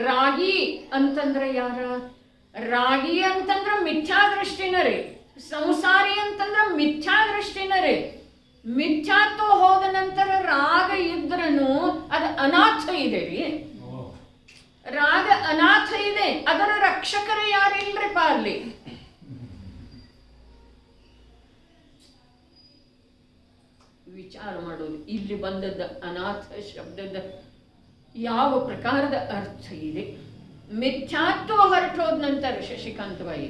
ರಾಗಿ ಅಂತಂದ್ರೆ ಯಾರ? ರಾಗಿ ಅಂತಂದ್ರೆ ಮಿಥ್ಯಾದೃಷ್ಟಿನ ರೀ. ಸಂಸಾರಿ ಅಂತಂದ್ರೆ ಮಿಥ್ಯಾದೃಷ್ಟಿನ ರೀ. ಮಿಥ್ಯಾತ್ವ ಹೋದ ನಂತರ ರಾಗ ಇದ್ರನು ಅದು ಅನಾಥ ಇದೆ ರೀ. ರಾಗ ಅನಾಥ ಇದೆ, ಅದರ ರಕ್ಷಕರು ಯಾರಿಲ್ರಿಪ್ಪ ಅಲ್ಲಿ. ವಿಚಾರ ಮಾಡೋದು ಇಲ್ಲಿ ಬಂದದ್ದ ಅನಾಥ ಶಬ್ದದ ಯಾವ ಪ್ರಕಾರದ ಅರ್ಥ ಇದೆ. ಮಿಥ್ಯಾತ್ವ ಹೊರಟೋದ ನಂತರ ಶಶಿಕಾಂತ್ ಬಾಯಿ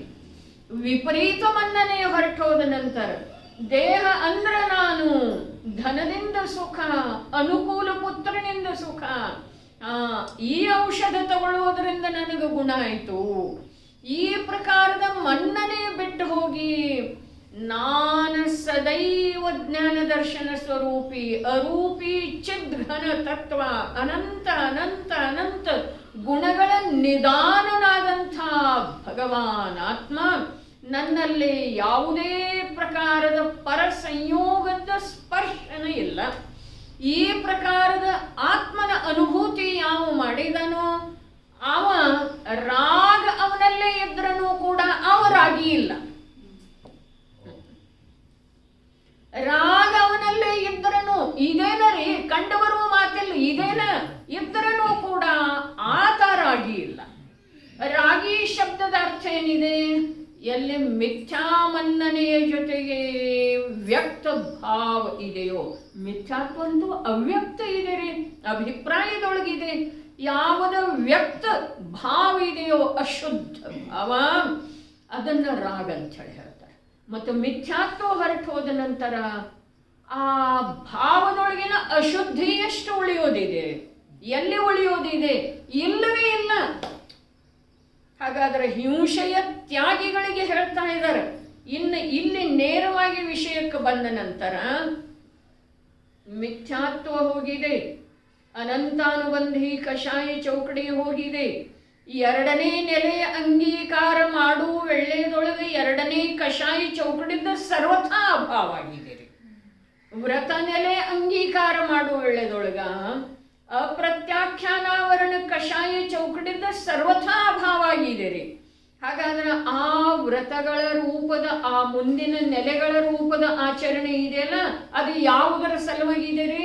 ವಿಪರೀತ ಮನ್ನಣೆ ಹೊರಟೋದ ನಂತರ ದೇಹ ಅಂದ್ರ ನಾನು, ಧನದಿಂದ ಸುಖ, ಅನುಕೂಲ ಪುತ್ರನಿಂದ ಸುಖ, ಈ ಔಷಧ ತಗೊಳ್ಳೋದ್ರಿಂದ ನನಗೆ ಗುಣ ಆಯಿತು, ಈ ಪ್ರಕಾರದ ಮನ್ನಣೆ ಬಿಟ್ಟು ಹೋಗಿ ನಾನು ಸದೈವ ಜ್ಞಾನ ದರ್ಶನ ಸ್ವರೂಪಿ ಅರೂಪಿ ಚಿದ್ಘನ ತತ್ವ ಅನಂತ ಅನಂತ ಅನಂತ ಗುಣಗಳ ನಿಧಾನನಾದಂಥ ಭಗವಾನ್ ಆತ್ಮ ನನ್ನಲ್ಲಿ ಯಾವುದೇ ಪ್ರಕಾರದ ಪರ ಸಂಯೋಗದ ಸ್ಪರ್ಶನ ಇಲ್ಲ. ಈ ಪ್ರಕಾರದ ಆತ್ಮನ ಅನುಭೂತಿ ಯಾವ ಮಾಡಿದನೋ ಅವ ರಾಗ ಅವನಲ್ಲೇ ಇದ್ರನೂ ಕೂಡ ಅವ ರಾಗಿ ಇಲ್ಲ. ರಾಗ ಅವನಲ್ಲೇ ಇದ್ರನು ಇದೇನ ರೀ, ಕಂಡು ಬರುವ ಮಾತಿಲ್ಲ, ಇದೇನ ಇದ್ರನೂ ಕೂಡ ಆತ ರಾಗಿ ಇಲ್ಲ. ರಾಗಿ ಶಬ್ದದ ಅರ್ಥ ಏನಿದೆ? ಎಲ್ಲಿ ಮಿಥ್ಯಾಮನ್ನನೆಯ ಜೊತೆಗೆ ವ್ಯಕ್ತ ಭಾವ ಇದೆಯೋ, ಮಿಥ್ಯಾತ್ವ ಅಂತೂ ಅವ್ಯಕ್ತ ಇದೆ ರೀ, ಅಭಿಪ್ರಾಯದೊಳಗಿದೆ. ಯಾವುದ ವ್ಯಕ್ತ ಭಾವ ಇದೆಯೋ ಅಶುದ್ಧ ಭಾವ, ಅದನ್ನ ರಾಗ ಅಂತ ಹೇಳಿ ಹೇಳ್ತಾರೆ. ಮತ್ತು ಮಿಥ್ಯಾತ್ವ ಹೊರಟು ಹೋದ ನಂತರ ಆ ಭಾವದೊಳಗಿನ ಅಶುದ್ಧಿ ಎಷ್ಟು ಉಳಿಯೋದಿದೆ? ಎಲ್ಲಿ ಉಳಿಯೋದಿದೆ? ಇಲ್ಲವೇ ಇಲ್ಲ. ಹಾಗಾದ್ರೆ ಹಿಂಸೆಯ ತ್ಯಾಗಿಗಳಿಗೆ ಹೇಳ್ತಾ ಇದ್ದಾರೆ. ಇನ್ನು ಇಲ್ಲಿ ನೇರವಾಗಿ ವಿಷಯಕ್ಕೆ ಬಂದ ನಂತರ ಮಿಥ್ಯಾತ್ವ ಹೋಗಿದೆ, ಅನಂತಾನುಬಂಧಿ ಕಷಾಯ ಚೌಕಡಿ ಹೋಗಿದೆ, ಎರಡನೇ ನೆಲೆಯ ಅಂಗೀಕಾರ ಮಾಡು ವೆಳ್ಳೆದೊಳಗೆ ಎರಡನೇ ಕಷಾಯ ಚೌಕಡಿದ್ದ ಸರ್ವಥಾ ಅಭಾವ ಆಗಿದೆ. ವ್ರತ ನೆಲೆ ಅಂಗೀಕಾರ ಮಾಡು ವೆಳ್ಳೆದೊಳಗ ಅಪ್ರತ್ಯಾಖ್ಯಾನಾವರಣ ಕಷಾಯ ಚೌಕಡಿದ್ದ ಸರ್ವಥಾ ಅಭಾವ ಆಗಿದೆ ರೀ. ಹಾಗಾದ್ರೆ ಆ ವ್ರತಗಳ ರೂಪದ ಆ ಮುಂದಿನ ನೆಲೆಗಳ ರೂಪದ ಆಚರಣೆ ಇದೆಯಲ್ಲ, ಅದು ಯಾವುದರ ಸಲುವಾಗಿದೆ ರೀ?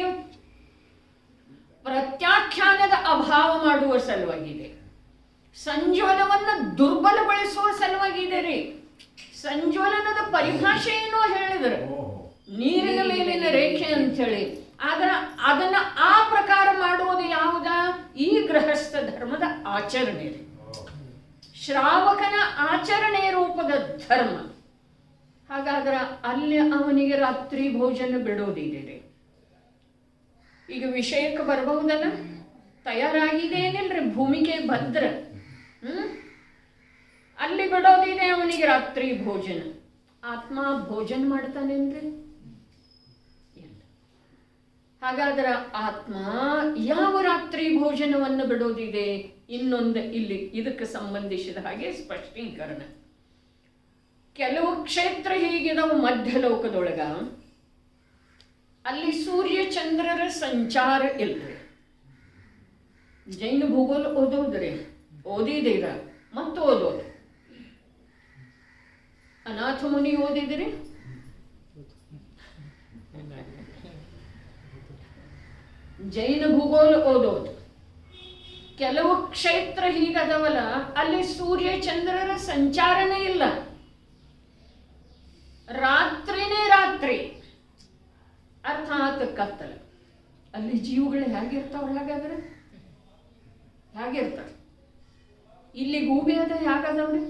ಪ್ರತ್ಯಾಖ್ಯಾನದ ಅಭಾವ ಮಾಡುವ ಸಲುವಾಗಿದೆ. ಸಂಜ್ವಲವನ್ನು ದುರ್ಬಲಗೊಳಿಸುವ ಸಲುವಾಗಿದೆ ರೀ. ಸಂಜ್ವಲನದ ಪರಿಭಾಷೆ ಏನೋ ಹೇಳಿದ್ರು, ನೀರಿನ ಮೇಲಿನ ರೇಖೆ ಅಂತ ಹೇಳಿ. ಆದ್ರೆ ಅದನ್ನ ಆ ಪ್ರಕಾರ ಮಾಡುವುದು ಯಾವುದ? ಈ ಗೃಹಸ್ಥ ಧರ್ಮದ ಆಚರಣೆ ರೀ, ಶ್ರಾವಕನ ಆಚರಣೆ ರೂಪದ ಧರ್ಮ. ಹಾಗಾದ್ರೆ ಅಲ್ಲಿ ಅವನಿಗೆ ರಾತ್ರಿ ಭೋಜನ ಬಿಡೋದಿದೆ ರೀ. ಈಗ ವಿಷಯಕ್ಕೆ ಬರಬಹುದಲ್ಲ, ತಯಾರಾಗಿದೇನಿಲ್ರಿ, ಭೂಮಿಕೆ ಭದ್ರ. ಅಲ್ಲಿ ಬಿಡೋದಿದೆ ಅವನಿಗೆ ರಾತ್ರಿ ಭೋಜನ. ಆತ್ಮ ಭೋಜನ ಮಾಡ್ತಾನೇನ್ರಿ? ಹಾಗಾದ್ರೆ ಆತ್ಮ ಯಾವ ರಾತ್ರಿ ಭೋಜನವನ್ನು ಬಿಡೋದಿದೆ? ಇನ್ನೊಂದು ಇಲ್ಲಿ ಇದಕ್ಕೆ ಸಂಬಂಧಿಸಿದ ಹಾಗೆ ಸ್ಪಷ್ಟೀಕರಣ. ಕೆಲವು ಕ್ಷೇತ್ರ ಹೀಗಿದವು ಮಧ್ಯಲೋಕದೊಳಗ, ಅಲ್ಲಿ ಸೂರ್ಯ ಚಂದ್ರರ ಸಂಚಾರ ಇಲ್ರಿ. ಜೈನ ಭೂಗೋಳ ಓದೋದ್ರಿ, ಓದಿದೀರ ಮತ್ತು ಓದೋದು. ಅನಾಥ ಮುನಿ ಓದಿದ್ರಿ? ಜೈನ ಭೂಗೋಳ ಓದೋದು. ಕೆಲವು ಕ್ಷೇತ್ರ ಹೀಗದವಲ್ಲ, ಅಲ್ಲಿ ಸೂರ್ಯ ಚಂದ್ರರ ಸಂಚಾರನೇ ಇಲ್ಲ, ರಾತ್ರಿನೇ ರಾತ್ರಿ, ಅರ್ಥಾತ್ ಕತ್ತಲ. ಅಲ್ಲಿ ಜೀವಗಳು ಹೇಗಿರ್ತಾವ? ಹಾಗಾದ್ರೆ ಹೇಗಿರ್ತಾವೆ? ಇಲ್ಲಿ ಗೂಬೆ ಅದ ಹೇಗದವ್ರಿ?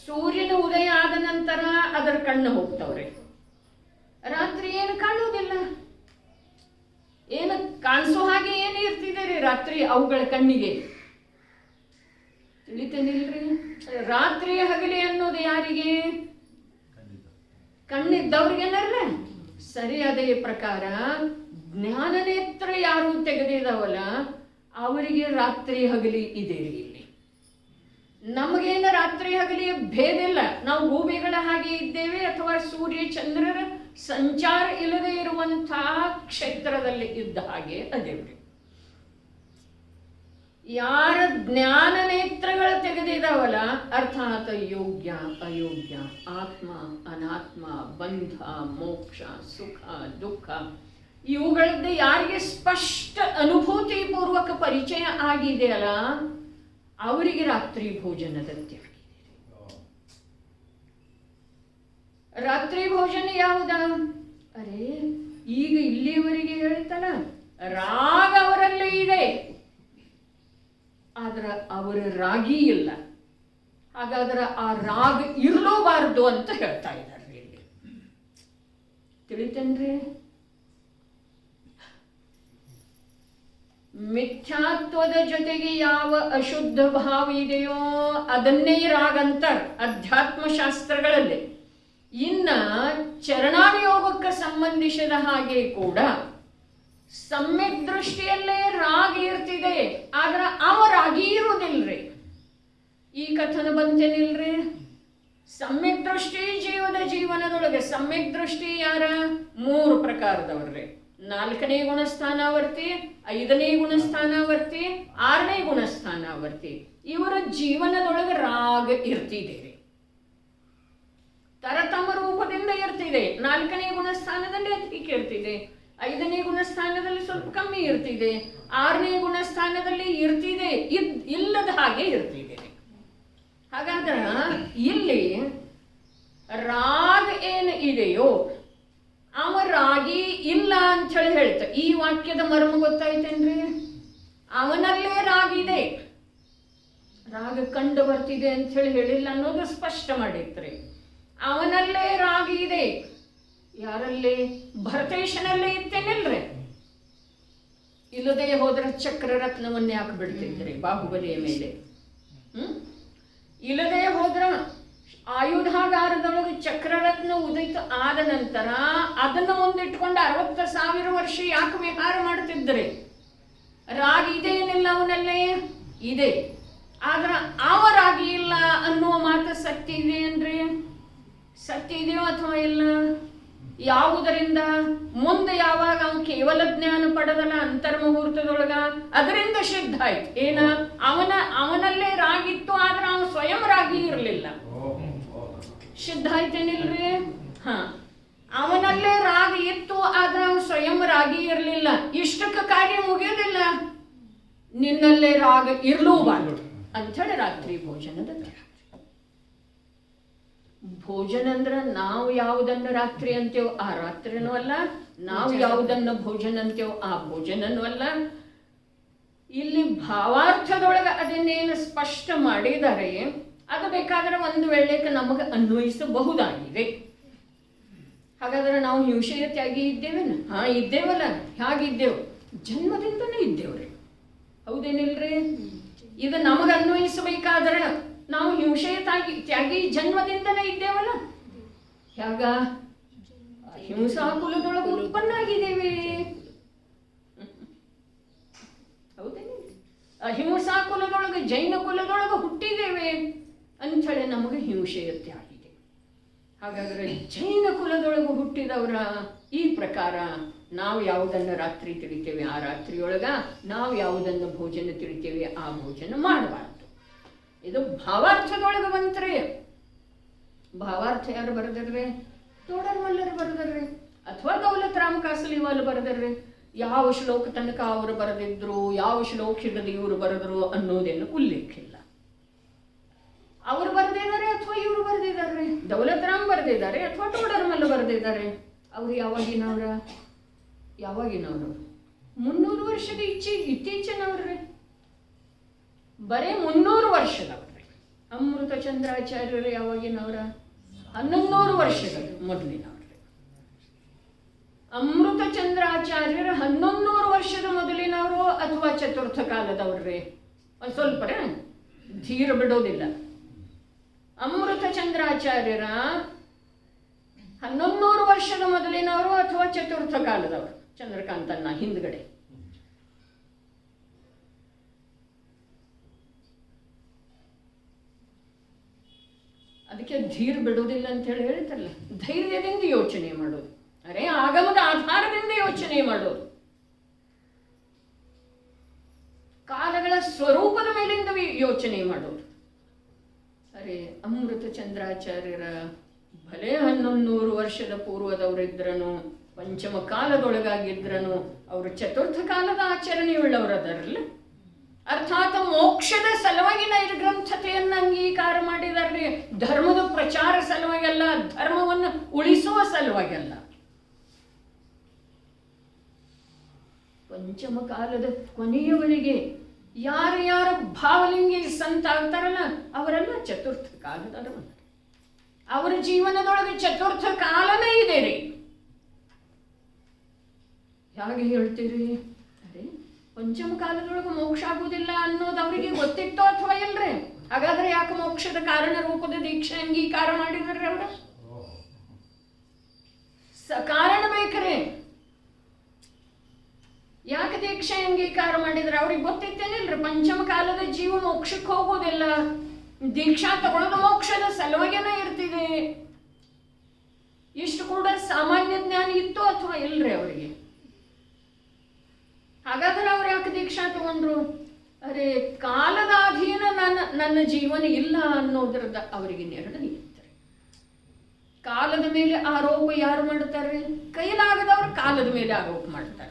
ಸೂರ್ಯನ ಉದಯ ಆದ ನಂತರ ಅದರ ಕಣ್ಣು ಹೋಗ್ತಾವ್ರಿ. ರಾತ್ರಿ ಏನು ಕಾಣುವುದಿಲ್ಲ, ಏನು ಕಾಣಿಸೋ ಹಾಗೆ ಏನು ಇರ್ತಿದೆ ರೀ ರಾತ್ರಿ ಅವುಗಳ ಕಣ್ಣಿಗೆ? ತಿಳಿತೇನಿಲ್ರಿ? ರಾತ್ರಿ ಹಗಲಿ ಅನ್ನೋದು ಯಾರಿಗೆ? ಕಣ್ಣಿದ್ದವ್ರಿಗೇನಲ್ಲ. ಸರಿಯಾದ ಪ್ರಕಾರ ಜ್ಞಾನ ನೇತ್ರ ಯಾರು ತೆಗೆದಿದಾವಲ್ಲ ಅವರಿಗೆ ರಾತ್ರಿ ಹಗಲಿ ಇದೆ ರೀ. ಇಲ್ಲಿ ನಮಗೇನ ರಾತ್ರಿ ಹಗಲಿ ಭೇದ ಇಲ್ಲ. ನಾವು ಗೂಬೆಗಳ ಹಾಗೆ ಇದ್ದೇವೆ ಅಥವಾ ಸೂರ್ಯ ಚಂದ್ರರ ಸಂಚಾರ ಇಲ್ಲದೆ ಇರುವಂತಹ ಕ್ಷೇತ್ರದಲ್ಲಿ ಇದ್ದ ಹಾಗೆ ಅದೇವ್ರಿ. ಯಾರ ಜ್ಞಾನ ನೇತ್ರಗಳು ತೆಗೆದಿದಾವಲ್ಲ, ಅರ್ಥಾತ್ ಯೋಗ್ಯ ಅಯೋಗ್ಯ, ಆತ್ಮ ಅನಾತ್ಮ, ಬಂಧ ಮೋಕ್ಷ, ಸುಖ ದುಃಖ, ಇವುಗಳದ್ದು ಯಾರಿಗೆ ಸ್ಪಷ್ಟ ಅನುಭೂತಿ ಪೂರ್ವಕ ಪರಿಚಯ ಆಗಿದೆಯಲ್ಲ ಅವರಿಗೆ ರಾತ್ರಿ ಭೋಜನದ ತ್ಯಾಗ. ರಾತ್ರಿ ಭೋಜನ ಯಾವುದ? ಅರೇ ಈಗ ಇಲ್ಲಿಯವರೆಗೆ ಹೇಳ್ತಾನ ರಾಗ ಅವರಲ್ಲಿ ಇದೆ, ಆದ್ರ ಅವರ ರಾಗಿ ಇಲ್ಲ. ಹಾಗಾದ್ರೆ ಆ ರಾಗ ಇರಲೂಬಾರದು ಅಂತ ಹೇಳ್ತಾ ಇದ್ದಾರೆ ಇಲ್ಲಿ. ತಿಳಿತೇನ್ರಿ? ಮಿಥ್ಯಾತ್ವದ ಜೊತೆಗೆ ಯಾವ ಅಶುದ್ಧ ಭಾವ ಇದೆಯೋ ಅದನ್ನೇ ರಾಗ ಅಂತಾರೆ ಅಧ್ಯಾತ್ಮ ಶಾಸ್ತ್ರಗಳಲ್ಲಿ. ಇನ್ನ ಚರಣಾನುಯೋಗಕ್ಕೆ ಸಂಬಂಧಿಸಿದ ಹಾಗೆ ಕೂಡ ಸಮ್ಯಕ್ ದೃಷ್ಟಿಯಲ್ಲೇ ರಾಗ ಇರ್ತಿದೆ, ಆದ್ರ ಅವ ರಾಗಿ ಇರುವುದಿಲ್ರಿ. ಈ ಕಥನ ಬಂತೇನಿಲ್ರಿ? ಸಮ್ಯಕ್ ದೃಷ್ಟಿ ಜೀವನದೊಳಗೆ ಸಮ್ಯಕ್ ದೃಷ್ಟಿ ಯಾರ? 3 ಪ್ರಕಾರದವ್ರಿ. 4ನೇ ಗುಣಸ್ಥಾನಾವರ್ತಿ, 5ನೇ ಗುಣಸ್ಥಾನಾವರ್ತಿ, 6ನೇ ಗುಣಸ್ಥಾನಾವರ್ತಿ. ಇವರ ಜೀವನದೊಳಗೆ ರಾಗ ಇರ್ತಿದೆ, ತರತಮ ರೂಪದಿಂದ ಇರ್ತಿದೆ. 4ನೇ ಗುಣಸ್ಥಾನದಲ್ಲಿ ಅಧಿಕ ಇರ್ತಿದೆ, 5ನೇ ಗುಣಸ್ಥಾನದಲ್ಲಿ ಸ್ವಲ್ಪ ಕಮ್ಮಿ ಇರ್ತಿದೆ, 6ನೇ ಗುಣಸ್ಥಾನದಲ್ಲಿ ಇರ್ತಿದೆ, ಇಲ್ಲದ ಹಾಗೆ ಇರ್ತಿದೆ. ಹಾಗಾದ್ರೆ ಇಲ್ಲಿ ರಾಗ ಏನು ಇದೆಯೋ ಅವ ರಾಗಿ ಇಲ್ಲ ಅಂತ ಹೇಳಿ ಹೇಳ್ತ. ಈ ವಾಕ್ಯದ ಮರ್ಮ ಗೊತ್ತಾಯ್ತೇನ್ರಿ? ಅವನಲ್ಲೇ ರಾಗಿದೆ, ರಾಗ ಕಂಡು ಬರ್ತಿದೆ ಅಂತ ಹೇಳಿ ಹೇಳಿಲ್ಲ ಅನ್ನೋದು ಸ್ಪಷ್ಟ ಮಾಡಿತ್ರಿ. ಅವನಲ್ಲೇ ರಾಗಿ ಇದೆ. ಯಾರಲ್ಲಿ? ಭರತೇಶನಲ್ಲೇ ಇತ್ತೇನಿಲ್ರಿ? ಇಲ್ಲದೆ ಹೋದ್ರೆ ಚಕ್ರರತ್ನವನ್ನೇ ಹಾಕಿಬಿಡ್ತಿದ್ರಿ ಬಾಹುಬಲಿಯ ಮೇಲೆ. ಇಲ್ಲದೆ ಹೋದ್ರ ಆಯುಧಾಗಾರದೊಳಗೆ ಚಕ್ರರತ್ನ ಉದಿತ ಆದ ನಂತರ ಅದನ್ನು ಮುಂದಿಟ್ಕೊಂಡು 60,000 ವರ್ಷ ಯಾಕೆ ವಿಹಾರ ಮಾಡ್ತಿದ್ರಿ? ರಾಗಿ ಇದೆ ಏನಿಲ್ಲ ಅವನಲ್ಲೇ ಇದೆ, ಆದ್ರ ಅವ ರಾಗಿ ಇಲ್ಲ ಅನ್ನುವ ಮಾತು ಸತ್ಯ ಇದೆ ಏನ್ರಿ? ಸತ್ಯ ಇದೆಯೋ ಅಥವಾ ಇಲ್ಲ? ಯಾವುದರಿಂದ? ಮುಂದೆ ಯಾವಾಗ ಅವನು ಕೇವಲ ಜ್ಞಾನ ಪಡೆದಲ್ಲ ಅಂತರ್ಮುಹೂರ್ತದೊಳಗ, ಅದರಿಂದ ಸಿದ್ಧ ಆಯ್ತು. ಏನ? ಅವನಲ್ಲೇ ರಾಗಿತ್ತು, ಆದ್ರೆ ಅವನು ಸ್ವಯಂ ರಾಗಿ ಇರಲಿಲ್ಲ. ಸಿದ್ಧ ಆಯ್ತೇನಿಲ್ರಿ? ಅವನಲ್ಲೇ ರಾಗ ಇತ್ತು, ಆದ್ರೆ ಅವನು ಸ್ವಯಂ ರಾಗಿ ಇರಲಿಲ್ಲ. ಇಷ್ಟಕ್ಕೆ ಕಾರ್ಯ ಮುಗಿಯೋದಿಲ್ಲ. ನಿನ್ನಲ್ಲೇ ರಾಗ ಇರ್ಲೂಬಾರ್ದು ಅಂಥೇಳಿ ರಾತ್ರಿ ಭೋಜನದ ತ್ಯಾಗ. ಭೋಜನ ಅಂದ್ರೆ ನಾವು ಯಾವುದನ್ನು ರಾತ್ರಿ ಅಂತೇವೋ ಆ ರಾತ್ರಿನೂ ಅಲ್ಲ, ನಾವು ಯಾವುದನ್ನು ಭೋಜನ ಅಂತೇವೋ ಆ ಭೋಜನನೂ ಅಲ್ಲ. ಇಲ್ಲಿ ಭಾವಾರ್ಥದೊಳಗೆ ಅದನ್ನೇನು ಸ್ಪಷ್ಟ ಮಾಡಿದರೆ ಅದು ಬೇಕಾದ್ರೆ ಒಂದು ವೇಳೆಗೆ ನಮಗೆ ಅನ್ವಯಿಸಬಹುದಾಗಿದೆ. ಹಾಗಾದ್ರೆ ನಾವು ಹಿಂಸೆಯ ತ್ಯಾಗಿ ಇದ್ದೇವೇನ? ಇದ್ದೇವಲ್ಲ. ಹೇಗಿದ್ದೇವು? ಜನ್ಮದಿಂದನೇ ಇದ್ದೇವ್ರಿ, ಹೌದೇನಿಲ್ರಿ? ಇದು ನಮಗೆ ಅನ್ವಯಿಸಬೇಕಾದ್ರೆ ನಾವು ಹಿಂಸೆಯ ತ್ಯಾಗಿ ಜನ್ಮದಿಂದನೇ ಇದ್ದೇವಲ್ಲ. ಹೇಗ? ಹಿಂಸಾ ಕುಲದೊಳಗೆ ಉತ್ಪನ್ನ ಆಗಿದ್ದೇವೆ, ಹೌದೇನು? ಅಹಿಂಸಾ ಕುಲದೊಳಗೆ ಜೈನ ಕುಲದೊಳಗೆ ಹುಟ್ಟಿದ್ದೇವೆ ಅಂಥೇಳಿ ನಮಗೆ ಹಿಂಸೆಯ ತ್ಯಾಗಿದೆ. ಹಾಗಾದ್ರೆ ಜೈನ ಕುಲದೊಳಗೆ ಹುಟ್ಟಿದವರ ಈ ಪ್ರಕಾರ ನಾವು ಯಾವುದನ್ನು ರಾತ್ರಿ ತಿಳಿತೇವೆ ಆ ರಾತ್ರಿಯೊಳಗ ನಾವು ಯಾವುದನ್ನು ಭೋಜನ ತಿಳಿತೇವೆ ಆ ಭೋಜನ ಮಾಡಬಾರ್ದು. ಇದು ಭಾವಾರ್ಥದೊಳಗೆ ಬಂತ್ರಿ. ಭಾವಾರ್ಥ ಯಾರು ಬರೆದರ್ರಿ? ತೋಡರ್ಮಲ್ಲರು ಬರೆದರ್ರಿ, ಅಥವಾ ದೌಲತ್ ರಾಮ್ ಕಾಸಲಿವಾಲ್ ಬರೆದರ್ರಿ. ಯಾವ ಶ್ಲೋಕ ತನಕ ಅವರು ಬರೆದಿದ್ರು, ಯಾವ ಶ್ಲೋಕ ಹಿಡಿದು ಇವರು ಬರೆದ್ರು ಅನ್ನೋದೇನು ಉಲ್ಲೇಖ ಇಲ್ಲ. ಅವರು ಬರೆದಿದ್ದಾರೆ ಅಥವಾ ಇವರು ಬರೆದಿದ್ದಾರೆ, ದೌಲತ್ ರಾಮ್ ಬರೆದಿದ್ದಾರೆ ಅಥವಾ ತೋಡರ್ಮಲ್ಲ ಬರೆದಿದ್ದಾರೆ. ಅವರು ಯಾವಾಗಿನವ್ರ? 300 ವರ್ಷದ ಇತ್ತೀಚಿನವ್ರಿ, ಬರೇ 300 ವರ್ಷದವ್ರಿ. ಅಮೃತ ಚಂದ್ರಾಚಾರ್ಯರು ಯಾವಾಗಿನವ್ರ? 1100 ವರ್ಷದ ಮೊದಲಿನವ್ರಿ. ಅಮೃತ ಚಂದ್ರಾಚಾರ್ಯರು 1100 ವರ್ಷದ ಮೊದಲಿನವರು ಅಥವಾ ಚತುರ್ಥ ಕಾಲದವ್ರಿ? ಒಂದು ಸ್ವಲ್ಪ ಧೀರ ಬಿಡೋದಿಲ್ಲ. ಅಮೃತ ಚಂದ್ರಾಚಾರ್ಯರ 1100 ವರ್ಷದ ಮೊದಲಿನವರು ಅಥವಾ ಚತುರ್ಥ ಕಾಲದವರು, ಚಂದ್ರಕಾಂತನ್ನ ಹಿಂದ್ಗಡೆ. ಅದಕ್ಕೆ ಧೀರ್ ಬಿಡೋದಿಲ್ಲ ಅಂತ ಹೇಳಿ ಹೇಳ್ತಾರಲ್ಲ, ಧೈರ್ಯದಿಂದ ಯೋಚನೆ ಮಾಡೋದು. ಅರೆ ಆಗಮದ ಆಧಾರದಿಂದ ಯೋಚನೆ ಮಾಡೋದು, ಕಾಲಗಳ ಸ್ವರೂಪದ ಮೇಲಿಂದ ಯೋಚನೆ ಮಾಡೋದು. ಅರೆ ಅಮೃತ ಚಂದ್ರಾಚಾರ್ಯರ ಭಲೆ 1100 ವರ್ಷದ ಪೂರ್ವದವರಿದ್ರನು, ಪಂಚಮ ಕಾಲದೊಳಗಾಗಿದ್ರನು, ಅವರು ಚತುರ್ಥ ಕಾಲದ ಆಚರಣೆಯುಳ್ಳವರದರಲ್ಲ. ಅರ್ಥಾತ್ ಮೋಕ್ಷದ ಸಲುವಾಗಿ ನೈರ್ಗ್ರಂಥತೆಯನ್ನು ಅಂಗೀಕಾರ ಮಾಡಿದಾರೆ. ಧರ್ಮದ ಪ್ರಚಾರ ಸಲುವಾಗಲ್ಲ, ಧರ್ಮವನ್ನು ಉಳಿಸುವ ಸಲುವಾಗಲ್ಲ. ಪಂಚಮ ಕಾಲದ ಕೊನೆಯವರೆಗೆ ಯಾರು ಭಾವಲಿಂಗಿ ಸಂತ ಆಗ್ತಾರಲ್ಲ ಅವರೆಲ್ಲ ಚತುರ್ಥ ಕಾಲದವರು. ಅವರ ಜೀವನದೊಳಗೆ ಚತುರ್ಥ ಕಾಲನೇ ಇದೆ ರೀ. ಹೇಗೆ ಹೇಳ್ತೀರಿ? ಅರೆ ಪಂಚಮ ಕಾಲದೊಳಗೆ ಮೋಕ್ಷ ಆಗುವುದಿಲ್ಲ ಅನ್ನೋದು ಅವರಿಗೆ ಗೊತ್ತಿತ್ತೋ ಅಥವಾ ಇಲ್ರಿ? ಹಾಗಾದ್ರೆ ಯಾಕೆ ಮೋಕ್ಷದ ಕಾರಣ ರೂಪದ ದೀಕ್ಷೆ ಅಂಗೀಕಾರ ಮಾಡಿದ್ರಿ? ಅವ್ರ ಕಾರಣ ಬೇಕ್ರೆ. ಯಾಕೆ ದೀಕ್ಷೆ ಅಂಗೀಕಾರ ಮಾಡಿದ್ರೆ? ಅವ್ರಿಗೆ ಗೊತ್ತಿತ್ತೇನಿಲ್ರಿ ಪಂಚಮ ಕಾಲದ ಜೀವ ಮೋಕ್ಷಕ್ಕೆ ಹೋಗೋದಿಲ್ಲ, ದೀಕ್ಷಾ ತಗೊಳ್ಳೋದು ಮೋಕ್ಷದ ಸಲುವಾಗೇನ ಇರ್ತಿದೆ. ಇಷ್ಟು ಕೂಡ ಸಾಮಾನ್ಯ ಜ್ಞಾನ ಇತ್ತು ಅಥವಾ ಇಲ್ರಿ ಅವರಿಗೆ? ಹಾಗಾದ್ರೆ ಅವ್ರು ಯಾಕೆ ದೀಕ್ಷಾ ತಗೊಂಡ್ರು? ಅರೆ ಕಾಲದ ಅಧೀನ ನನ್ನ ಜೀವನ ಇಲ್ಲ ಅನ್ನೋದ್ರದ ಅವರಿಗೆ ನಿರ್ಣಯ ಇರ್ತಾರೆ. ಕಾಲದ ಮೇಲೆ ಆರೋಪ ಯಾರು ಮಾಡ್ತಾರೆ? ಕೈಲಾಗದವ್ರು ಕಾಲದ ಮೇಲೆ ಆರೋಪ ಮಾಡ್ತಾರೆ.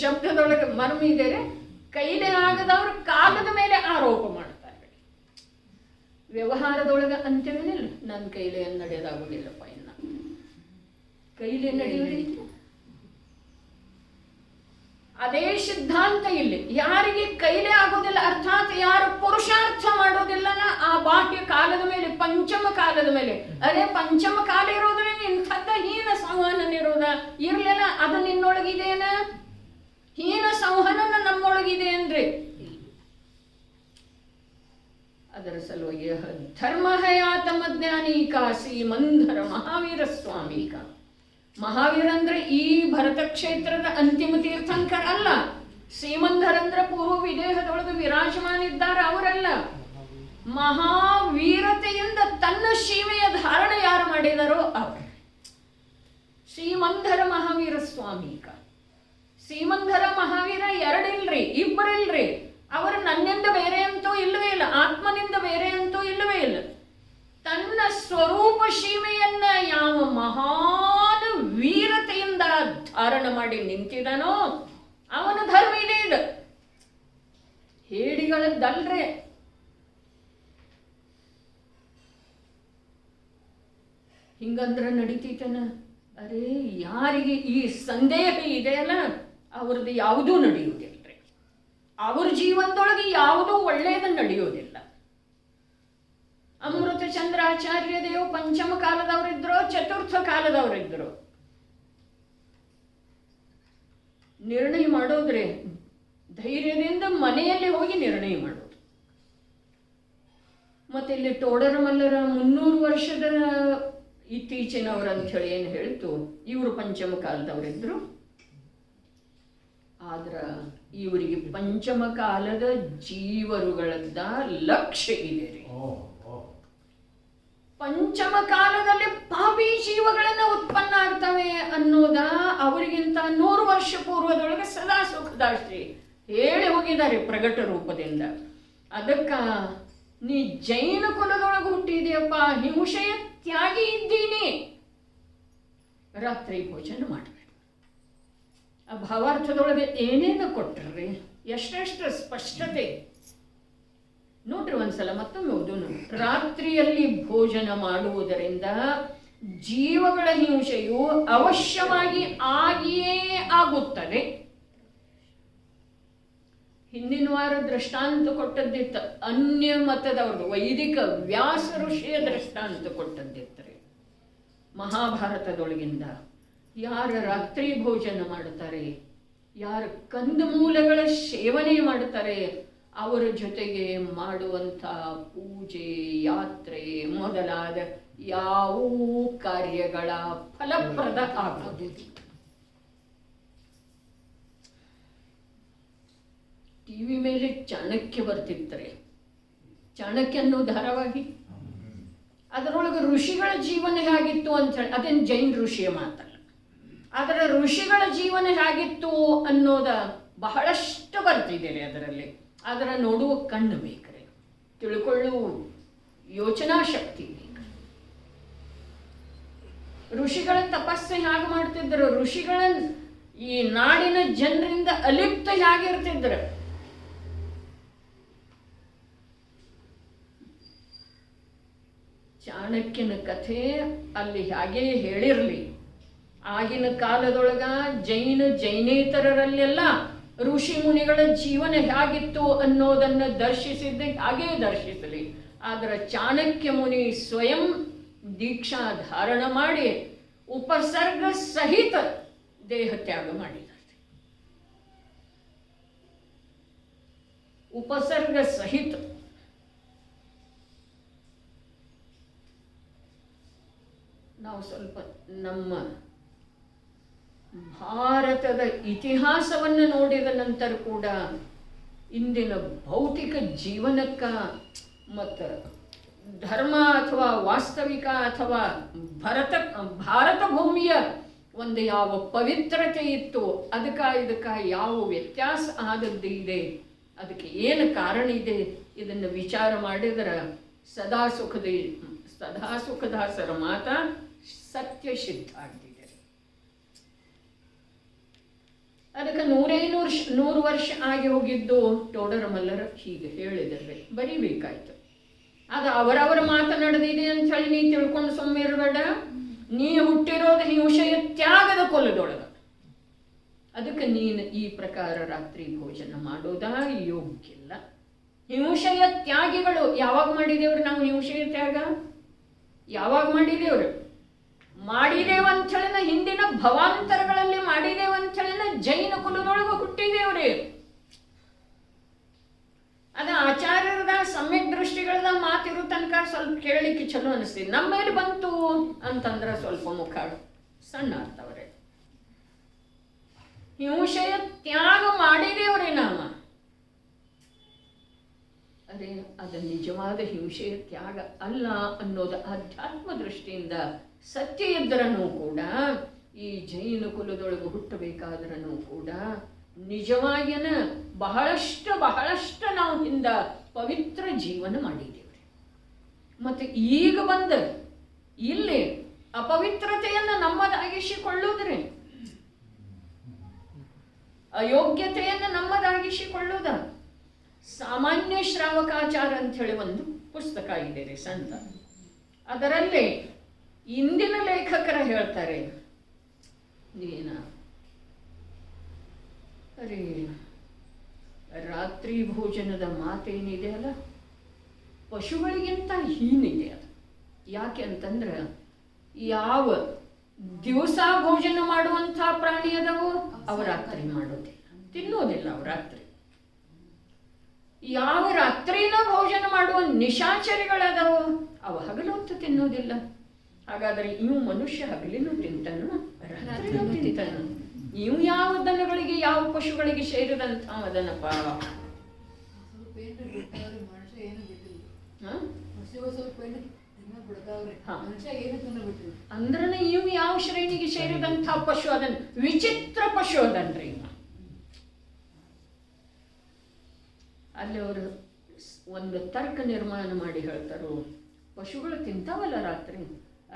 ಶಬ್ದದೊಳಗೆ ಮರ್ಮ ಇದೆ. ಕೈಲೇ ಆಗದವ್ರು ಕಾಲದ ಮೇಲೆ ಆರೋಪ ಮಾಡ್ತಾರೆ. ವ್ಯವಹಾರದೊಳಗೆ ಅಂತ್ಯವೇನಿಲ್ಲ, ನನ್ನ ಕೈಲೇ ನಡೆಯೋದಾಗುದಿಲ್ಲಪ್ಪ, ಇನ್ನ ಕೈಲೇ ನಡೆಯೋದಿಲ್ಲ. ಅದೇ ಸಿದ್ಧಾಂತ ಇಲ್ಲಿ. ಯಾರಿಗೆ ಕೈಲೇ ಆಗೋದಿಲ್ಲ, ಅರ್ಥಾತ್ ಯಾರು ಪುರುಷಾರ್ಥ ಮಾಡೋದಿಲ್ಲನ ಆ ಬಾಹ್ಯ ಕಾಲದ ಮೇಲೆ, ಪಂಚಮ ಕಾಲದ ಮೇಲೆ. ಅದೇ ಪಂಚಮ ಕಾಲ ಇರೋದ್ರಿಂದ ಇಂಥದ್ದ ಹೀನ ಸಂವಹನ ಇರೋದ ಇರ್ಲಿಲ್ಲ, ಅದು ನಿನ್ನೊಳಗಿದೇನ? ಹೀನ ಸಂವಹನ ನಮ್ಮೊಳಗಿದೆ ಅಂದ್ರೆ ಅದರ ಸಲುವಾಗಿ ಧರ್ಮ ಹಯಾತಮಜ್ಞಾನೀಕ ಶ್ರೀಮಂಧರ ಮಹಾವೀರ ಸ್ವಾಮೀಕ. ಮಹಾವೀರ ಅಂದ್ರೆ ಈ ಭರತ ಕ್ಷೇತ್ರದ ಅಂತಿಮ ತೀರ್ಥಂಕರ ಅಲ್ಲ. ಶ್ರೀಮಂಧರಂದ್ರ ಪೂರ್ವ ವಿದೇಹದೊಳಗೆ ವಿರಾಜಮಾನಿದ್ದಾರೆ ಅವರಲ್ಲ. ಮಹಾವೀರತೆಯಿಂದ ತನ್ನ ಸೀಮೆಯ ಧಾರಣೆ ಯಾರು ಮಾಡಿದಾರೋ ಅವರು ಶ್ರೀಮಂಧರ ಮಹಾವೀರ ಸ್ವಾಮೀಕ. ಶ್ರೀಮಂಧರ ಮಹಾವೀರ ಎರಡಿಲ್ರಿ, ಇಬ್ಬರಿಲ್ರಿ. ಅವರು ನನ್ನಿಂದ ಬೇರೆ ಅಂತೂ ಇಲ್ಲವೇ ಇಲ್ಲ, ಆತ್ಮನಿಂದ ಬೇರೆ ಅಂತೂ ಇಲ್ಲವೇ ಇಲ್ಲ. ತನ್ನ ಸ್ವರೂಪ ಸೀಮೆಯನ್ನ ಯಾವ ಮಹಾನ್ ವೀರತೆಯಿಂದ ಧಾರಣ ಮಾಡಿ ನಿಂತಿದನೋ ಅವನ ಧರ್ಮ ಇದೆ. ಇದು ಹೇಡಿಗಳದ್ದಲ್ರೆ. ಹಿಂಗಂದ್ರ ನಡೀತೈತನ? ಅರೆ ಯಾರಿಗೆ ಈ ಸಂದೇಹ ಇದೆಯಲ್ಲ ಅವ್ರದ್ದು ಯಾವುದೂ ನಡೆಯುವುದಿಲ್ಲರಿ. ಅವ್ರ ಜೀವನದೊಳಗೆ ಯಾವುದೂ ಒಳ್ಳೆಯದು ನಡೆಯೋದಿಲ್ಲ. ಅಮೃತ ಚಂದ್ರಾಚಾರ್ಯ ದೇವ್ ಪಂಚಮ ಕಾಲದವರಿದ್ರು, ಚತುರ್ಥ ಕಾಲದವರಿದ್ರು. ನಿರ್ಣಯ ಮಾಡೋದ್ರೆ ಧೈರ್ಯದಿಂದ ಮನೆಯಲ್ಲಿ ಹೋಗಿ ನಿರ್ಣಯ ಮಾಡೋದು. ಮತ್ತೆ ಇಲ್ಲಿ ಟೋಡರ ಮಲ್ಲರ 300 ವರ್ಷದ ಇತ್ತೀಚಿನವರು ಅಂತ ಹೇಳಿ ಏನು ಹೇಳ್ತು, ಇವರು ಪಂಚಮ ಕಾಲದವರಿದ್ರು. ಆದ್ರ ಇವರಿಗೆ ಪಂಚಮ ಕಾಲದ ಜೀವರುಗಳದ್ದ ಲಕ್ಷ್ಯ ಇದೆ ರೀ. ಪಂಚಮ ಕಾಲದಲ್ಲಿ ಪಾಪಿ ಜೀವಗಳನ್ನ ಉತ್ಪನ್ನ ಆಗ್ತವೆ ಅನ್ನೋದ ಅವರಿಗಿಂತ 100 ವರ್ಷ ಪೂರ್ವದೊಳಗೆ ಸದಾ ಸುಖದಾಶ್ರೀ ಹೇಳಿ ಹೋಗಿದ್ದಾರೆ ಪ್ರಗಟ ರೂಪದಿಂದ. ಅದಕ್ಕ ನೀ ಜೈನ ಕುಲದೊಳಗೆ ಹುಟ್ಟಿದೆಯಪ್ಪ, ಹಿಂಸೆಯ ತ್ಯಾಗಿ ಇದ್ದೀನಿ, ರಾತ್ರಿ ಭೋಜನ ಮಾಡಬೇಕು. ಆ ಭಾವಾರ್ಥದೊಳಗೆ ಏನೇನು ಕೊಟ್ಟರ್ರಿ, ಎಷ್ಟೆಷ್ಟು ಸ್ಪಷ್ಟತೆ ನೋಡ್ರಿ. ಒಂದ್ಸಲ ಮತ್ತೊಮ್ಮೆ ಓದೋಣ. ರಾತ್ರಿಯಲ್ಲಿ ಭೋಜನ ಮಾಡುವುದರಿಂದ ಜೀವಗಳ ಹಿಂಸೆಯು ಅವಶ್ಯವಾಗಿ ಆಗಿಯೇ ಆಗುತ್ತದೆ. ಹಿಂದಿನ ವಾರ ದೃಷ್ಟಾಂತ ಕೊಟ್ಟದ್ದಿತ್ತ, ಅನ್ಯ ಮತದವ್ರದ್ದು ವೈದಿಕ ವ್ಯಾಸ ಋಷಿಯ ದೃಷ್ಟಾಂತ ಕೊಟ್ಟದ್ದಿತ್ತರೆ. ಮಹಾಭಾರತದೊಳಗಿಂದ ಯಾರು ರಾತ್ರಿ ಭೋಜನ ಮಾಡುತ್ತಾರೆ, ಯಾರು ಕಂದಮೂಲಗಳ ಸೇವನೆ ಮಾಡುತ್ತಾರೆ, ಅವರ ಜೊತೆಗೆ ಮಾಡುವಂಥ ಪೂಜೆ, ಯಾತ್ರೆ ಮೊದಲಾದ ಯಾವ ಕಾರ್ಯಗಳ ಫಲಪ್ರದ ಆಗುವುದಿಲ್ಲ. ಟಿವಿ ಮೇಲೆ ಚಾಣಕ್ಯ ಬರ್ತಿರ್ತಾರೆ. ಚಾಣಕ್ಯ ಅನ್ನೋ ಧಾರಾವಾಹಿ ಅದರೊಳಗೆ ಋಷಿಗಳ ಜೀವನ ಹೇಗಿತ್ತು ಅಂತ ಹೇಳಿ, ಅದೇನು ಜೈನ್ ಋಷಿಯ ಮಾತಲ್ಲ, ಆದರೆ ಋಷಿಗಳ ಜೀವನ ಹೇಗಿತ್ತು ಅನ್ನೋದ ಬಹಳಷ್ಟು ಬರ್ತಿದೆ ಅದರಲ್ಲಿ. ಅದರ ನೋಡುವ ಕಣ್ಣು ಬೇಕ್ರಿ, ತಿಳ್ಕೊಳ್ಳುವ ಯೋಚನಾ ಶಕ್ತಿ ಬೇಕು. ಋಷಿಗಳ ತಪಸ್ಸು ಹೇಗೆ ಮಾಡ್ತಿದ್ರು, ಋಷಿಗಳ ಈ ನಾಡಿನ ಜನರಿಂದ ಅಲಿಪ್ತ ಹೇಗಿರ್ತಿದ್ರು. ಚಾಣಕ್ಯನ ಕಥೆ ಅಲ್ಲಿ ಹಾಗೇ ಹೇಳಿರಲಿ, ಆಗಿನ ಕಾಲದೊಳಗ ಜೈನೇತರರಲ್ಲೆಲ್ಲ ಋಷಿ ಮುನಿಗಳ ಜೀವನ ಹೇಗಿತ್ತು ಅನ್ನೋದನ್ನು ದರ್ಶಿಸಿದ್ದೆ ಹಾಗೇ ದರ್ಶಿಸಲಿ. ಆದರೆ ಚಾಣಕ್ಯ ಮುನಿ ಸ್ವಯಂ ದೀಕ್ಷಾ ಧಾರಣ ಮಾಡಿ ಉಪಸರ್ಗ ಸಹಿತ ದೇಹ ತ್ಯಾಗ ಮಾಡಿದ್ದಾರೆ. ಉಪಸರ್ಗ ಸಹಿತ. ನಾವು ಸ್ವಲ್ಪ ನಮ್ಮ ಭಾರತದ ಇತಿಹಾಸವನ್ನು ನೋಡಿದ ನಂತರ ಕೂಡ ಇಂದಿನ ಭೌತಿಕ ಜೀವನಕ್ಕ ಮತ್ತು ಧರ್ಮ ಅಥವಾ ವಾಸ್ತವಿಕ ಅಥವಾ ಭಾರತ ಭೂಮಿಯ ಒಂದು ಯಾವ ಪವಿತ್ರತೆ ಇತ್ತು, ಇದಕ್ಕೆ ಯಾವ ವ್ಯತ್ಯಾಸ ಆದದ್ದು ಇದೆ, ಅದಕ್ಕೆ ಏನು ಕಾರಣ ಇದೆ, ಇದನ್ನು ವಿಚಾರ ಮಾಡಿದರೆ ಸದಾ ಸುಖದಾಸರ ಮಾತ ಸತ್ಯ ಸಿದ್ಧ ಆಗ್ತಿದೆ. ಅದಕ್ಕೆ 100 ವರ್ಷ ಆಗಿ ಹೋಗಿದ್ದು ಟೋಡರ ಮಲ್ಲರ ಹೀಗೆ ಹೇಳಿದರೆ ಬರಿಬೇಕಾಯ್ತು. ಅದು ಅವರವರ ಮಾತನಾಡದಿದೆ ಅಂತ ಹೇಳಿ ನೀ ತಿಳ್ಕೊಂಡು ಸುಮ್ಮಿರಬೇಡ. ನೀ ಹುಟ್ಟಿರೋದು ಹಿಂಸೆಯ ತ್ಯಾಗದ ಕೊಲದೊಳಗ. ಅದಕ್ಕೆ ನೀನು ಈ ಪ್ರಕಾರ ರಾತ್ರಿ ಭೋಜನ ಮಾಡೋದ ಯೋಗ್ಯಿಲ್ಲ. ಹಿಂಸೆಯ ತ್ಯಾಗಿಗಳು ಯಾವಾಗ ಮಾಡಿದೇವ್ರು ನಾವು ಹಿಂಸೆಯ ತ್ಯಾಗ? ಯಾವಾಗ ಮಾಡಿದೇವ್ರು? ಮಾಡಿದೇವಂಥೇಳಿನ ಹಿಂದಿನ ಭವಾಂತರಗಳಲ್ಲಿ ಮಾಡಿದೇವಂಥೇಳಿನ ಜೈನ ಕುಲದೊಳಗೆ ಹುಟ್ಟಿದೇವ್ರಿ. ಅದ ಆಚಾರ್ಯರದ ಸಮ್ಯಕ್ ದೃಷ್ಟಿಗಳದ ಮಾತಿರೋ ತನಕ ಸ್ವಲ್ಪ ಕೇಳಲಿಕ್ಕೆ ಚಲೋ ಅನಿಸ್ತೀವಿ. ನಮ್ಮ ಮೇಲೆ ಬಂತು ಅಂತಂದ್ರೆ ಸ್ವಲ್ಪ ಮುಖ ಸಣ್ಣ ಆಗ್ತವ್ರೆ. ಹಿಂಸೆಯ ತ್ಯಾಗ ಮಾಡಿದೇವ್ರಿ ನಾವು. ಅದೇ ಅದು ನಿಜವಾದ ಹಿಂಸೆಯ ತ್ಯಾಗ ಅಲ್ಲ ಅನ್ನೋದು ಆಧ್ಯಾತ್ಮ ದೃಷ್ಟಿಯಿಂದ ಸತ್ಯ ಇದ್ದರನೂ ಕೂಡ, ಈ ಜೈನ ಕುಲದೊಳಗೆ ಹುಟ್ಟಬೇಕಾದ್ರೂ ಕೂಡ ನಿಜವಾಗಿನ ಬಹಳಷ್ಟು ನಾವು ಹಿಂದ ಪವಿತ್ರ ಜೀವನ ಮಾಡಿದ್ದೇವೆ. ಮತ್ತು ಈಗ ಬಂದ ಇಲ್ಲಿ ಅಪವಿತ್ರತೆಯನ್ನು ನಮ್ಮದಾಗಿಸಿಕೊಳ್ಳುವುದ್ರೆ, ಅಯೋಗ್ಯತೆಯನ್ನು ನಮ್ಮದಾಗಿಸಿಕೊಳ್ಳುವುದ. ಸಾಮಾನ್ಯ ಶ್ರಾವಕಾಚಾರ ಅಂತ ಹೇಳಿ ಒಂದು ಪುಸ್ತಕ ಇದೆ ರೀ ಸಂತ. ಅದರಲ್ಲಿ ಇಂದಿನ ಲೇಖಕರ ಹೇಳ್ತಾರೆ, ಅರೆ ರಾತ್ರಿ ಭೋಜನದ ಮಾತೇನಿದೆ ಅಲ್ಲ, ಪಶುಗಳಿಗಿಂತ ಹೀನಿದೆ ಅದು. ಯಾಕೆ ಅಂತಂದ್ರೆ, ಯಾವ ದಿವಸ ಭೋಜನ ಮಾಡುವಂಥ ಪ್ರಾಣಿ ಅದಾವೋ ಅವ ರಾತ್ರಿ ಮಾಡೋದಿಲ್ಲ, ತಿನ್ನೋದಿಲ್ಲ ಅವ ರಾತ್ರಿ. ಯಾವ ರಾತ್ರಿನ ಭೋಜನ ಮಾಡುವ ನಿಶಾಚರಿಗಳದಾವೋ ಅವ ಹಗಲೊತ್ತು ತಿನ್ನೋದಿಲ್ಲ. ಹಾಗಾದ್ರೆ ಇವು ಮನುಷ್ಯ ಹಗಲಿನೂ ತಿಂತಾನು, ರಾತ್ರಿನೂ ತಿಂತಾನು. ಇವು ಯಾವ ದನಗಳಿಗೆ ಯಾವ ಪಶುಗಳಿಗೆ ಸೇರಿದಂಥ ಅದನಪ್ಪ. ಅಂದ್ರೆ ಇವು ಯಾವ ಶ್ರೇಣಿಗೆ ಸೇರಿದಂಥ ಪಶು ಅದನ್, ವಿಚಿತ್ರ ಪಶು ಅದನ್ರಿ. ಅಲ್ಲಿ ಅವರು ಒಂದು ತರ್ಕ ನಿರ್ಮಾಣ ಮಾಡಿ ಹೇಳ್ತಾರೋ, ಪಶುಗಳು ತಿಂತಾವಲ್ಲ ರಾತ್ರಿ,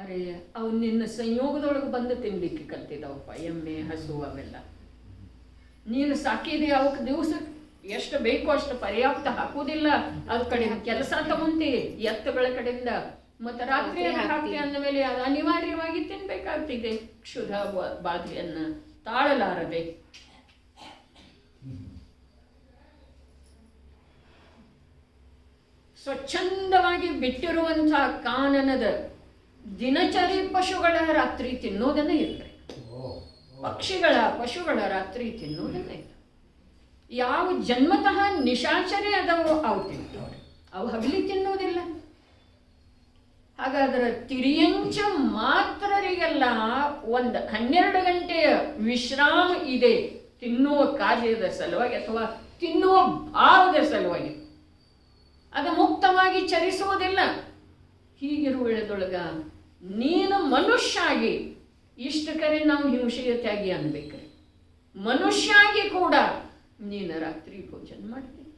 ಅರೆ ಅವು ನಿನ್ನ ಸಂಯೋಗದೊಳಗೆ ಬಂದು ತಿನ್ಲಿಕ್ಕೆ ಕಲ್ತಿದ್ದಾವಪ್ಪ, ಎಮ್ಮೆ ಹಸು ಅವೆಲ್ಲ. ನೀನು ಸಾಕಿದೆ, ಅವಕ್ಕೆ ದಿವಸ ಎಷ್ಟು ಬೇಕೋ ಅಷ್ಟು ಪರ್ಯಾಪ್ತ ಹಾಕುವುದಿಲ್ಲ. ಅದ ಕಡೆ ಕೆಲಸ ತಗೊಂತಿ ಎತ್ತುಗಳ ಕಡೆಯಿಂದ, ಮತ್ತು ರಾತ್ರಿ ಹಾಕ್ತಿ ಅಂದ ಮೇಲೆ ಅದು ಅನಿವಾರ್ಯವಾಗಿ ತಿನ್ಬೇಕಾಗ್ತಿದೆ. ಕ್ಷುಧ ಬಾಧೆಯನ್ನು ತಾಳಲಾರದೆ ಸ್ವಚ್ಛಂದವಾಗಿ ಬಿಟ್ಟಿರುವಂತಹ ಕಾನನದ ದಿನಚರಿ ಪಶುಗಳ ರಾತ್ರಿ ತಿನ್ನೋದನ್ನ ಇಲ್ರಿ. ಪಶುಗಳ ರಾತ್ರಿ ತಿನ್ನೋದನ್ನ ಇಲ್ಲ. ಯಾವ ಜನ್ಮತಃ ನಿಶಾಚರಿ ಅದಾವೋ ಅವು ತಿಂತವ್ರೆ, ಅವು ಹಗಲಿ ತಿನ್ನೋದಿಲ್ಲ. ಹಾಗಾದ್ರೆ ತಿರಿಯಂಚ ಮಾತ್ರರಿಗೆಲ್ಲ ಒಂದು 12 ಗಂಟೆಯ ವಿಶ್ರಾಮ ಇದೆ, ತಿನ್ನುವ ಕಾರ್ಯದ ಸಲುವಾಗಿ ಅಥವಾ ತಿನ್ನುವ ಭಾವದ ಸಲುವಾಗಿ. ಅದು ಮುಕ್ತವಾಗಿ ಚರಿಸುವುದಿಲ್ಲ. ಹೀಗಿರುವಳದೊಳಗ ನೀನು ಮನುಷ್ಯ ಆಗಿ ಇಷ್ಟ ಕರೆ ನಾವು ಹಿಂಸೆಯ ತ್ಯಾಗಿ ಅನ್ಬೇಕ್ರಿ. ಮನುಷ್ಯ ಆಗಿ ಕೂಡ ನೀನು ರಾತ್ರಿ ಭೋಜನ ಮಾಡ್ತೀನಿ.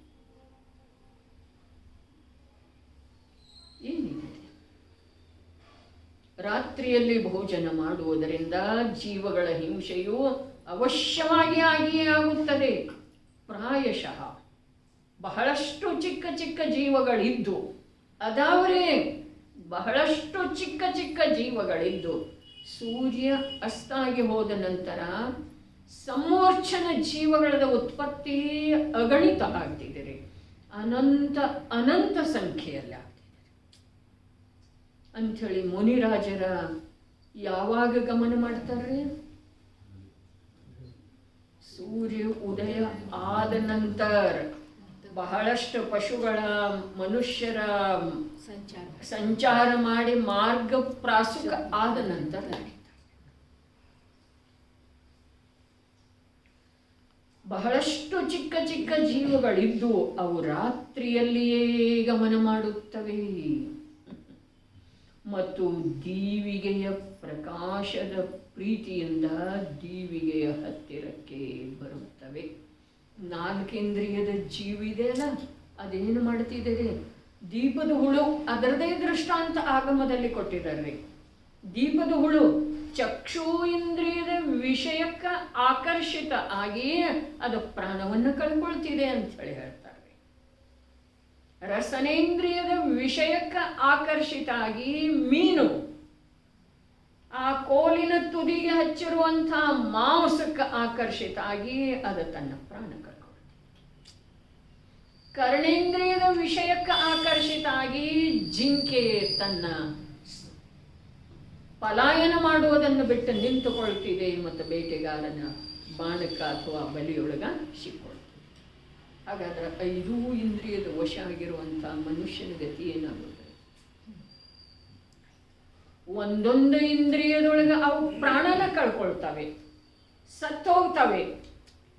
ಏನಿದೆ? ರಾತ್ರಿಯಲ್ಲಿ ಭೋಜನ ಮಾಡುವುದರಿಂದ ಜೀವಗಳ ಹಿಂಸೆಯು ಅವಶ್ಯವಾಗಿ ಆಗಿಯೇ ಆಗುತ್ತದೆ. ಪ್ರಾಯಶಃ ಬಹಳಷ್ಟು ಚಿಕ್ಕ ಚಿಕ್ಕ ಜೀವಗಳಿದ್ದು ಅದಾವರೇ, ಬಹಳಷ್ಟು ಚಿಕ್ಕ ಚಿಕ್ಕ ಜೀವಗಳಿದ್ದು ಸೂರ್ಯ ಅಸ್ತಾಗಿ ಹೋದ ನಂತರ ಸಮೋರ್ಚನ ಜೀವಗಳ ಉತ್ಪತ್ತಿ ಅಗಣಿತ ಆಗ್ತಿದೆ. ಅನಂತ ಅನಂತ ಸಂಖ್ಯೆಯಲ್ಲಿ ಆಗ್ತಿದೆ ಅಂಥೇಳಿ ಮುನಿರಾಜರ ಯಾವಾಗ ಗಮನ ಮಾಡ್ತಾರ್ರಿ? ಸೂರ್ಯ ಉದಯ ಆದ ನಂತರ ಬಹಳಷ್ಟು ಪಶುಗಳ ಮನುಷ್ಯರ ಸಂಚಾರ ಮಾಡಿ ಮಾರ್ಗ ಪ್ರಾಸುಕ ಆದ ನಂತರ ಬಹಳಷ್ಟು ಚಿಕ್ಕ ಚಿಕ್ಕ ಜೀವಗಳಿದ್ದು ಅವು ರಾತ್ರಿಯಲ್ಲಿಯೇ ಗಮನ ಮಾಡುತ್ತವೆ ಮತ್ತು ದೀವಿಗೆಯ ಪ್ರಕಾಶದ ಪ್ರೀತಿಯಿಂದ ದೀವಿಗೆಯ ಹತ್ತಿರಕ್ಕೆ ಬರುತ್ತವೆ. ನಾಲ್ಕೇಂದ್ರಿಯದ ಜೀವಿದೆಯಲ್ಲ, ಅದೇನು ಮಾಡ್ತಿದ್ದಾರೆ? ದೀಪದ ಹುಳು ಅದರದೇ ದೃಷ್ಟಾಂತ ಆಗಮದಲ್ಲಿ ಕೊಟ್ಟಿದ್ದಾರೆ. ದೀಪದ ಹುಳು ಚಕ್ಷು ಇಂದ್ರಿಯದ ವಿಷಯಕ್ಕ ಆಕರ್ಷಿತ ಆಗಿ ಅದು ಪ್ರಾಣವನ್ನು ಕಳ್ಕೊಳ್ತಿದೆ ಅಂತ ಹೇಳಿ ಹೇಳ್ತಾರೆ. ರಸನೇಂದ್ರಿಯದ ವಿಷಯಕ್ಕ ಆಕರ್ಷಿತ ಆಗಿ ಮೀನು ಆ ಕೋಲಿನ ತುದಿಗೆ ಹಚ್ಚಿರುವಂತಹ ಮಾಂಸಕ್ಕೆ ಆಕರ್ಷಿತ ಆಗಿ ಅದು ತನ್ನ ಪ್ರಾಣ ಕಳ್ಕೊಳ್ತಿದೆ. ಕರ್ಣೇಂದ್ರಿಯದ ವಿಷಯಕ್ಕೆ ಆಕರ್ಷಿತ ಆಗಿ ಜಿಂಕೆ ತನ್ನ ಪಲಾಯನ ಮಾಡುವುದನ್ನು ಬಿಟ್ಟು ನಿಂತುಕೊಳ್ತಿದೆ ಮತ್ತು ಬೇಟೆಗಾರನ ಬಾಣಕ ಅಥವಾ ಬಲಿಯೊಳಗ ಸಿಕ್ಕೊಳ್ತಿದೆ. ಹಾಗಾದ್ರೆ 5 ಇಂದ್ರಿಯದ ವಶ ಆಗಿರುವಂತಹ ಮನುಷ್ಯನ ಗತಿ ಏನಾಗುತ್ತೆ? ಒಂದೊಂದು ಇಂದ್ರಿಯದೊಳಗೆ ಅವು ಪ್ರಾಣನ ಕಳ್ಕೊಳ್ತವೆ, ಸತ್ತೋಗ್ತವೆ.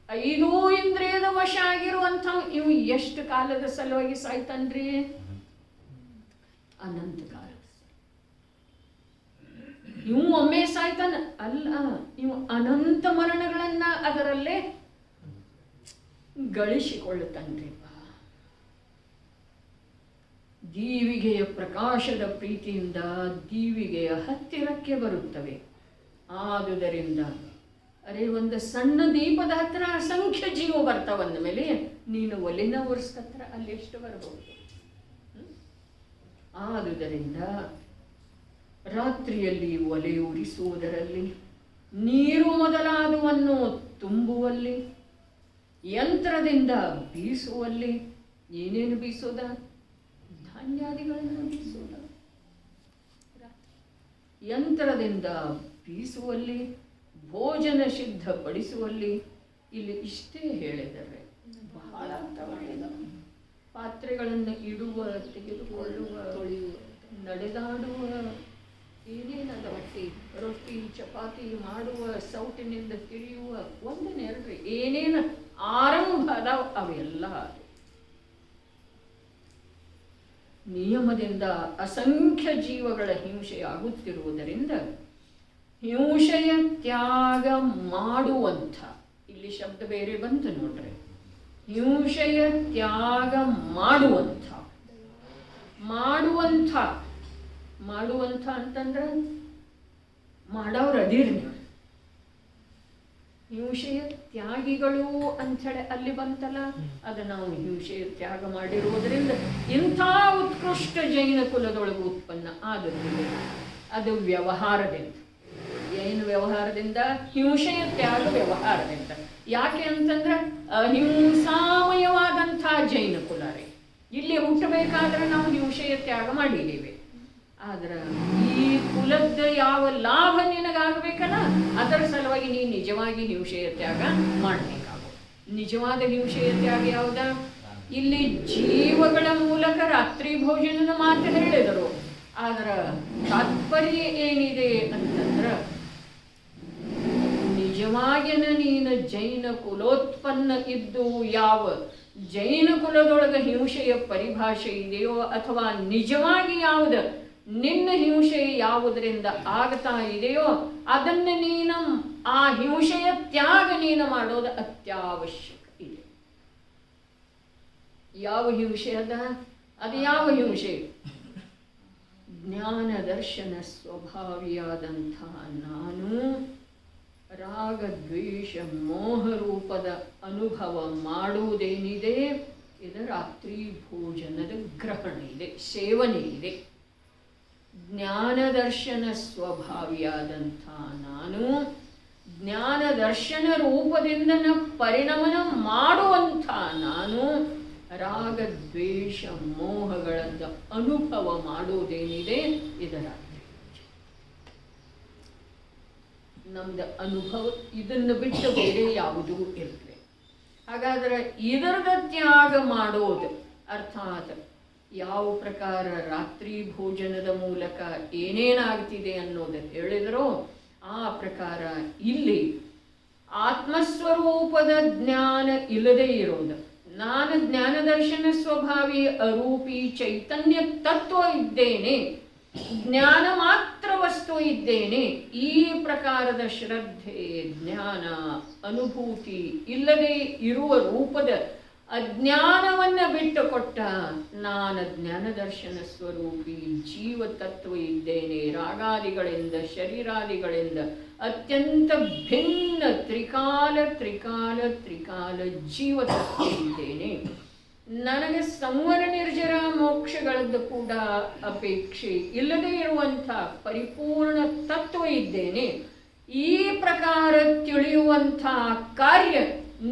5 ಇಂದ್ರಿಯದ ವಶ ಆಗಿರುವಂಥ ಇವು ಎಷ್ಟು ಕಾಲದ ಸಲುವಾಗಿ ಸಾಯ್ತಾನ್ರಿ? ಅನಂತ ಕಾಲ. ಇವು ಒಮ್ಮೆ ಸಾಯ್ತಾನ ಅಲ್ಲ, ಇವು ಅನಂತ ಮರಣಗಳನ್ನ ಅದರಲ್ಲೇ ಗಳಿಸಿಕೊಳ್ಳುತ್ತಾನ್ರಿ. ದೀವಿಗೆಯ ಪ್ರಕಾಶದ ಪ್ರೀತಿಯಿಂದ ದೀವಿಗೆಯ ಹತ್ತಿರಕ್ಕೆ ಬರುತ್ತವೆ. ಆದುದರಿಂದ ಅರೆ ಒಂದು ಸಣ್ಣ ದೀಪದ ಹತ್ರ ಅಸಂಖ್ಯ ಜೀವ ಬರ್ತಾವಂದ ಮೇಲೆ ನೀನು ಒಲಿನ ಒರೆಸ್ಕತ್ರ ಅಲ್ಲಿ ಎಷ್ಟು ಬರಬಹುದು? ಆದುದರಿಂದ ರಾತ್ರಿಯಲ್ಲಿ ಒಲೆ ಉರಿಸುವುದರಲ್ಲಿ, ನೀರು ಮೊದಲಾದವನ್ನು ತುಂಬುವಲ್ಲಿ, ಯಂತ್ರದಿಂದ ಬೀಸುವಲ್ಲಿ, ಏನೇನು ಬೀಸೋದ? ಧಾನ್ಯಾದಿಗಳನ್ನು ಬೀಸೋದ. ಯಂತ್ರದಿಂದ ಬೀಸುವಲ್ಲಿ, ಭೋಜನ ಸಿದ್ಧಪಡಿಸುವಲ್ಲಿ, ಇಲ್ಲಿ ಇಷ್ಟೇ ಹೇಳಿದರೆ ಬಹಳ ಪಾತ್ರೆಗಳನ್ನು ಇಡುವ, ತೆಗೆದುಕೊಳ್ಳುವ, ತೊಳೆಯುವ, ನಡೆದಾಡುವ, ಏನೇನದ ರೊಟ್ಟಿ ಚಪಾತಿ ಮಾಡುವ, ಸೌಟಿನಿಂದ ತಿರಿಯುವ, ಒಂದನೇ ಎರಡ್ರಿ ಏನೇನು ಆರಂಭ ಅದಾವ ಅವೆಲ್ಲ ನಿಯಮದಿಂದ ಅಸಂಖ್ಯ ಜೀವಗಳ ಹಿಂಸೆಯಾಗುತ್ತಿರುವುದರಿಂದ ಹಿಂಸೆಯ ತ್ಯಾಗ ಮಾಡುವಂಥ, ಇಲ್ಲಿ ಶಬ್ದ ಬೇರೆ ಬಂತು ನೋಡ್ರಿ, ಹಿಂಸೆಯ ತ್ಯಾಗ ಮಾಡುವಂಥ ಅಂತಂದ್ರೆ ಮಾಡೋರು ಅದಿರಿ ನೀವು. ಹಿಂಸೆಯ ತ್ಯಾಗಿಗಳು ಅಂಥೇಳಿ ಅಲ್ಲಿ ಬಂತಲ್ಲ, ಅದು ನಾವು ಹಿಂಸೆಯ ತ್ಯಾಗ ಮಾಡಿರುವುದರಿಂದ ಇಂಥ ಉತ್ಕೃಷ್ಟ ಜೈನ ಕುಲದೊಳಗೆ ಉತ್ಪನ್ನ ಆದದ್ದು. ಅದು ವ್ಯವಹಾರದಿಂದ. ಏನು ವ್ಯವಹಾರದಿಂದ? ಹಿಂಸೆಯ ತ್ಯಾಗ ವ್ಯವಹಾರದಿಂದ. ಯಾಕೆ ಅಂತಂದ್ರೆ ಅಹಿಂಸಾಮಯವಾದಂಥ ಜೈನ ಕುಲ ರೀ. ಇಲ್ಲಿ ಹುಟ್ಟಬೇಕಾದ್ರೆ ನಾವು ಹಿಂಸೆಯ ತ್ಯಾಗ ಮಾಡಿದ್ದೀವಿ. ಆದ್ರೆ ಈ ಕುಲದ ಯಾವ ಲಾಭ ನಿನಗಾಗಬೇಕಲ್ಲ, ಅದರ ಸಲುವಾಗಿ ನೀನು ನಿಜವಾಗಿ ಹಿಂಸೆಯ ತ್ಯಾಗ ಮಾಡಬೇಕಾಗು. ನಿಜವಾದ ಹಿಂಸೆಯ ತ್ಯಾಗ ಯಾವುದ? ಇಲ್ಲಿ ಜೀವಗಳ ಮೂಲಕ ರಾತ್ರಿ ಭೋಜನದ ಮಾತು ಹೇಳಿದರು. ಆದ್ರೆ ತಾತ್ಪರ್ಯ ಏನಿದೆ ಅಂತಂದ್ರೆ, ನಿಜವಾಗಿನ ನೀನು ಜೈನ ಕುಲೋತ್ಪನ್ನ ಇದ್ದು ಯಾವ ಜೈನ ಕುಲದೊಳಗೆ ಹಿಂಸೆಯ ಪರಿಭಾಷೆ ಇದೆಯೋ, ಅಥವಾ ನಿಜವಾಗಿ ಯಾವುದು ನಿನ್ನ ಹಿಂಸೆ ಯಾವುದರಿಂದ ಆಗ್ತಾ ಇದೆಯೋ ಅದನ್ನು ನೀನು ಆ ಹಿಂಸೆಯ ತ್ಯಾಗ ನೀನು ಮಾಡೋದು ಅತ್ಯವಶ್ಯಕ ಇದೆ. ಯಾವ ಹಿಂಸೆ ಅದು ಯಾವ ಹಿಂಸೆ? ಜ್ಞಾನ ದರ್ಶನ ಸ್ವಭಾವಿಯಾದಂಥ ನಾನು ರಾಗ ದ್ವೇಷ ಮೋಹ ರೂಪದ ಅನುಭವ ಮಾಡುವುದೇನಿದೆ, ಇದು ರಾತ್ರಿ ಭೋಜನದ ಗ್ರಹಣ ಇದೆ, ಸೇವನೆ ಇದೆ. ಜ್ಞಾನ ದರ್ಶನ ಸ್ವಭಾವಿಯಾದಂಥ ನಾನು ಜ್ಞಾನ ದರ್ಶನ ರೂಪದಿಂದ ಪರಿಣಮನ ಮಾಡುವಂಥ ನಾನು ರಾಗ ದ್ವೇಷ ಮೋಹಗಳನ್ನ ಅನುಭವ ಮಾಡುವುದೇನಿದೆ ಇದರ ನಮ್ದು ಅನುಭವ. ಇದನ್ನು ಬಿಟ್ಟು ಬೇರೆ ಯಾವುದೂ ಇರ್ತದೆ. ಹಾಗಾದ್ರೆ ಇದರದ ತ್ಯಾಗ ಮಾಡೋದು ಅರ್ಥಾತ್ ಯಾವ ಪ್ರಕಾರ ರಾತ್ರಿ ಭೋಜನದ ಮೂಲಕ ಏನೇನಾಗ್ತಿದೆ ಅನ್ನೋದು ಹೇಳಿದರೋ ಆ ಪ್ರಕಾರ ಇಲ್ಲಿ ಆತ್ಮಸ್ವರೂಪದ ಜ್ಞಾನ ಇಲ್ಲದೆ ಇರೋದು, ನಾನು ಜ್ಞಾನ ದರ್ಶನ ಸ್ವಭಾವಿ ಅರೂಪಿ ಚೈತನ್ಯ ತತ್ವ ಇದ್ದೇನೆ, ಜ್ಞಾನ ಮಾತ್ರ ವಸ್ತು ಇದ್ದೇನೆ, ಈ ಪ್ರಕಾರದ ಶ್ರದ್ಧೆ ಜ್ಞಾನ ಅನುಭೂತಿ ಇಲ್ಲದೆ ಇರುವ ರೂಪದ ಅಜ್ಞಾನವನ್ನು ಬಿಟ್ಟುಕೊಟ್ಟ ನಾನು ಜ್ಞಾನ ದರ್ಶನ ಸ್ವರೂಪಿ ಜೀವ ತತ್ವ ಇದ್ದೇನೆ, ರಾಗಾದಿಗಳಿಂದ ಶರೀರಾದಿಗಳಿಂದ ಅತ್ಯಂತ ಭಿನ್ನ ತ್ರಿಕಾಲ ತ್ರಿಕಾಲ ತ್ರಿಕಾಲ ಜೀವ ತತ್ವ ಇದ್ದೇನೆ. ನನಗೆ ಸಂವರ ನಿರ್ಜರ ಮೋಕ್ಷಗಳದ್ದು ಕೂಡ ಅಪೇಕ್ಷೆ ಇಲ್ಲದೆ ಇರುವಂಥ ಪರಿಪೂರ್ಣ ತತ್ವ ಇದ್ದೇನೆ. ಈ ಪ್ರಕಾರ ತಿಳಿಯುವಂಥ ಕಾರ್ಯ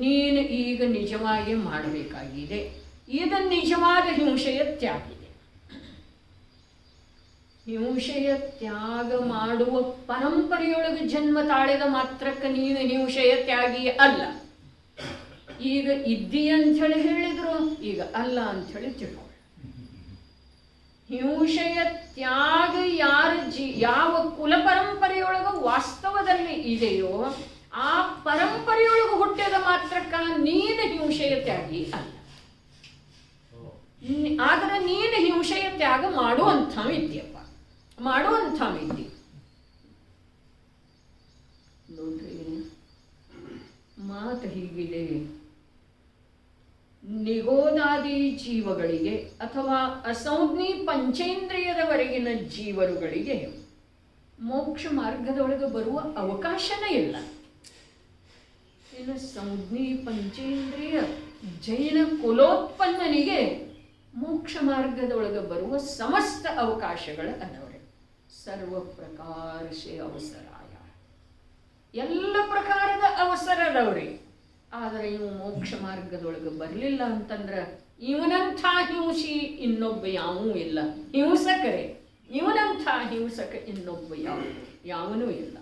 ನೀನು ಈಗ ನಿಜವಾಗಿ ಮಾಡಬೇಕಾಗಿದೆ. ಇದು ನಿಜವಾದ ಹಿಂಸೆಯ ತ್ಯಾಗ ಇದೆ. ಹಿಂಸೆಯ ತ್ಯಾಗ ಮಾಡುವ ಪರಂಪರೆಯೊಳಗೆ ಜನ್ಮ ತಾಳಿದ ಮಾತ್ರಕ್ಕೆ ನೀನು ಹಿಂಸೆಯ ತ್ಯಾಗಿ ಅಲ್ಲ. ಈಗ ಇದ್ದಿ ಅಂಥೇಳಿ ಹೇಳಿದ್ರು, ಈಗ ಅಲ್ಲ ಅಂಥೇಳಿ ತಿಳ್ಕೊಳ್ಳಿ. ಹಿಂಸೆಯ ತ್ಯಾಗ ಯಾವ ಕುಲ ಪರಂಪರೆಯೊಳಗೆ ವಾಸ್ತವದಲ್ಲಿ ಇದೆಯೋ ಆ ಪರಂಪರೆಯೊಳಗೆ ಹುಟ್ಟಿದ ಮಾತ್ರಕ್ಕ ನೀನು ಹಿಂಸೆಯ ತ್ಯಾಗಿ ಅಲ್ಲ. ಆದರೆ ನೀನು ಹಿಂಸೆಯ ತ್ಯಾಗ ಮಾಡುವಂಥ ವಿದ್ಯೆಪ್ಪ, ಮಾಡುವಂಥ ವಿದ್ಯೆ. ನೋಡ್ರಿ, ಮಾತು ಹೀಗಿದೆ, ನಿಗೋದಾದಿ ಜೀವಗಳಿಗೆ ಅಥವಾ ಅಸಂಜ್ಞಿ ಪಂಚೇಂದ್ರಿಯದವರೆಗಿನ ಜೀವರುಗಳಿಗೆ ಮೋಕ್ಷ ಮಾರ್ಗದೊಳಗೆ ಬರುವ ಅವಕಾಶನೇ ಇಲ್ಲ. ಇನ್ನು ಸಂಜ್ಞಿ ಪಂಚೇಂದ್ರಿಯ ಜೈನ ಕುಲೋತ್ಪನ್ನನಿಗೆ ಮೋಕ್ಷ ಮಾರ್ಗದೊಳಗೆ ಬರುವ ಸಮಸ್ತ ಅವಕಾಶಗಳ ಅದವರೆ. ಸರ್ವ ಪ್ರಕಾರಶೆ ಅವಸರಾಯ, ಎಲ್ಲ ಪ್ರಕಾರದ ಅವಸರದವ್ರಿ. ಆದರೆ ಇವು ಮೋಕ್ಷ ಮಾರ್ಗದೊಳಗೆ ಬರಲಿಲ್ಲ ಅಂತಂದ್ರೆ ಇವನಂಥ ಹಿಂಸಿ ಇನ್ನೊಬ್ಬ ಯಾವೂ ಇಲ್ಲ. ಹಿಂಸಕರೇ, ಇವನಂಥ ಹಿಂಸಕ ಇನ್ನೊಬ್ಬ ಯಾವನೂ ಇಲ್ಲ.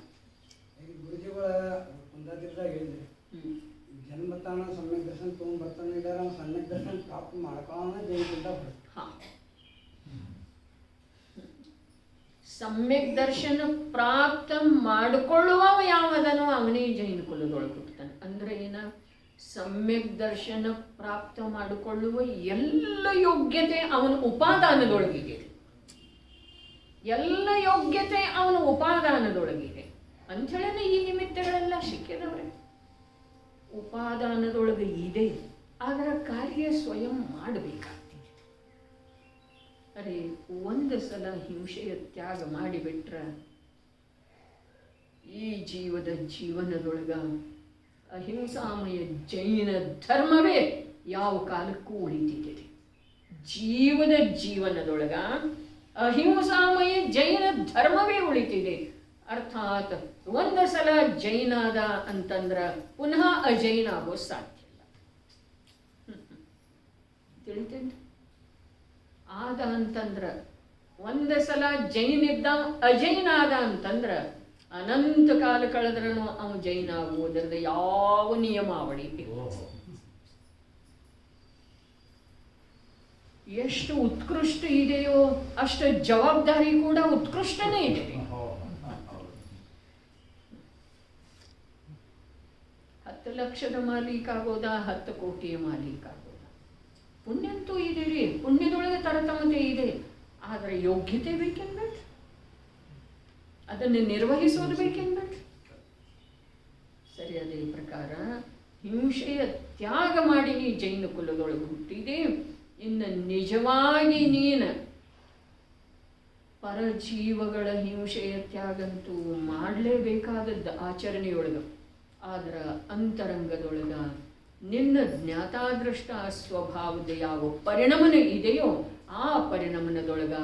ಜನ್ಮತಾನ ಸಮ್ಯಕ್ ದರ್ಶನ ತೊಗೊಂಡ್ಬರ್ತಾನೆ ಇದ್ದಾರೆ, ಅವ್ನು ಸಮ್ಯಕ್ ದರ್ಶನ ಪ್ರಾಪ್ತ ಮಾಡ್ಕೊಳ್ಳೋಣ ಜೈಲಿಂದ ಹೊರಟು. ಸಮ್ಯಕ್ ದರ್ಶನ ಪ್ರಾಪ್ತ ಮಾಡಿಕೊಳ್ಳುವ ಯಾವದನೋ ಅವನೇ ಜೈನ ಕುಲದೊಳಗೆ ಹುಟ್ಟುತ್ತಾನೆ. ಅಂದ್ರೆ ಏನ? ಸಮ್ಯಕ್ ದರ್ಶನ ಪ್ರಾಪ್ತ ಮಾಡಿಕೊಳ್ಳುವ ಎಲ್ಲ ಯೋಗ್ಯತೆ ಅವನ ಉಪಾದಾನದೊಳಗಿದೆ. ಎಲ್ಲ ಯೋಗ್ಯತೆ ಅವನ ಉಪಾದಾನದೊಳಗಿದೆ ಅಂಥೇಳಿದ್ರೆ ಈ ನಿಮಿತ್ತಗಳೆಲ್ಲ ಸಿಕ್ಕಿದವ್ರೆ. ಉಪಾದಾನದೊಳಗೆ ಇದೆ, ಅದರ ಕಾರ್ಯ ಸ್ವಯಂ ಮಾಡಬೇಕಾಗ್ತದೆ. ಅರೆ, ಒಂದು ಸಲ ಹಿಂಸೆಯ ತ್ಯಾಗ ಮಾಡಿಬಿಟ್ರೆ ಈ ಜೀವನದೊಳಗ ಅಹಿಂಸಾಮಯ ಜೈನ ಧರ್ಮವೇ ಯಾವ ಕಾಲಕ್ಕೂ ಉಳಿತಿದೆ. ಜೀವನದೊಳಗ ಅಹಿಂಸಾಮಯ ಜೈನ ಧರ್ಮವೇ ಉಳಿತಿದೆ. ಅರ್ಥಾತ್ ಒಂದು ಸಲ ಜೈನಾದ ಅಂತಂದ್ರ ಪುನಃ ಅಜೈನ ಆಗೋ ಸಾಧ್ಯ ಇಲ್ಲ. ತಿಳಿತೇನೆ? ಆದ ಅಂತಂದ್ರ ಒಂದು ಸಲ ಜೈನಿದ್ದ ಅಜೈನಾದ ಅಂತಂದ್ರ ಅನಂತ ಕಾಲ ಕಳೆದ್ರೂ ಅವನು ಜೈನ ಆಗುವುದರದ ಯಾವ ನಿಯಮಾವಳಿ ಇಲ್ಲ. ಎಷ್ಟು ಉತ್ಕೃಷ್ಟ ಇದೆಯೋ ಅಷ್ಟು ಜವಾಬ್ದಾರಿ ಕೂಡ ಉತ್ಕೃಷ್ಟನೇ ಇದೆ. 10 ಲಕ್ಷದ ಮಾಲೀಕ ಆಗೋದಾ, 10 ಕೋಟಿಯ ಮಾಲೀಕ ಆಗೋದಾ? ಪುಣ್ಯಂತೂ ಇದೆ ರೀ, ಪುಣ್ಯದೊಳಗೆ ತರತಮತೆ ಇದೆ. ಆದರೆ ಯೋಗ್ಯತೆ ಬೇಕೆನ್ಬೇಡ, ಅದನ್ನು ನಿರ್ವಹಿಸೋದು ಬೇಕೆನ್ಬೇಡ. ಸರಿ, ಅದೇ ಪ್ರಕಾರ ಹಿಂಸೆಯ ತ್ಯಾಗ ಮಾಡಿ ನೀ ಜೈನ ಕುಲದೊಳಗೆ ಹುಟ್ಟಿದೆ. ಇನ್ನು ನಿಜವಾಗಿ ನೀನು ಪರಜೀವಗಳ ಹಿಂಸೆಯ ತ್ಯಾಗಂತೂ ಮಾಡಲೇಬೇಕಾದದ್ದು ಆಚರಣೆಯೊಳಗೆ. ಆದ್ರೆ ಅಂತರಂಗದೊಳಗ ನಿನ್ನ ಜ್ಞಾತಾದೃಷ್ಟ ಸ್ವಭಾವದ ಯಾವ ಪರಿಣಮನ ಇದೆಯೋ ಆ ಪರಿಣಮನದೊಳಗ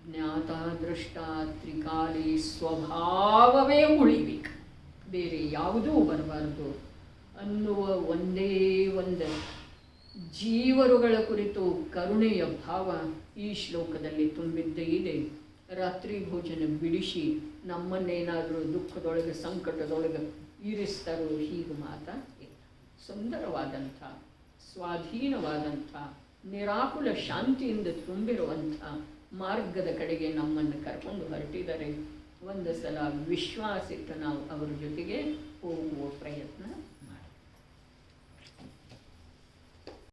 ಜ್ಞಾತಾದೃಷ್ಟ ತ್ರಿಕಾಲಿ ಸ್ವಭಾವವೇ ಉಳಿಬೇಕು, ಬೇರೆ ಯಾವುದೂ ಬರಬಾರ್ದು ಅನ್ನುವ ಒಂದೇ ಒಂದು ಜೀವರುಗಳ ಕುರಿತು ಕರುಣೆಯ ಭಾವ ಈ ಶ್ಲೋಕದಲ್ಲಿ ತುಂಬಿದ್ದೇ ಇದೆ. ರಾತ್ರಿ ಭೋಜನ ಬಿಡಿಸಿ ನಮ್ಮನ್ನೇನಾದರೂ ದುಃಖದೊಳಗೆ ಸಂಕಟದೊಳಗೆ ಇರಿಸ್ತಾರೋ ಹೀಗೆ ಮಾತಾ ಇಲ್ಲ. ಸುಂದರವಾದಂಥ ಸ್ವಾಧೀನವಾದಂಥ ನಿರಾಕುಲ ಶಾಂತಿಯಿಂದ ತುಂಬಿರುವಂಥ ಮಾರ್ಗದ ಕಡೆಗೆ ನಮ್ಮನ್ನು ಕರ್ಕೊಂಡು ಹೊರಟಿದ್ದಾರೆ. ಒಂದು ಸಲ ವಿಶ್ವಾಸಿಟ್ಟು ನಾವು ಅವರ ಜೊತೆಗೆ ಹೋಗುವ ಪ್ರಯತ್ನ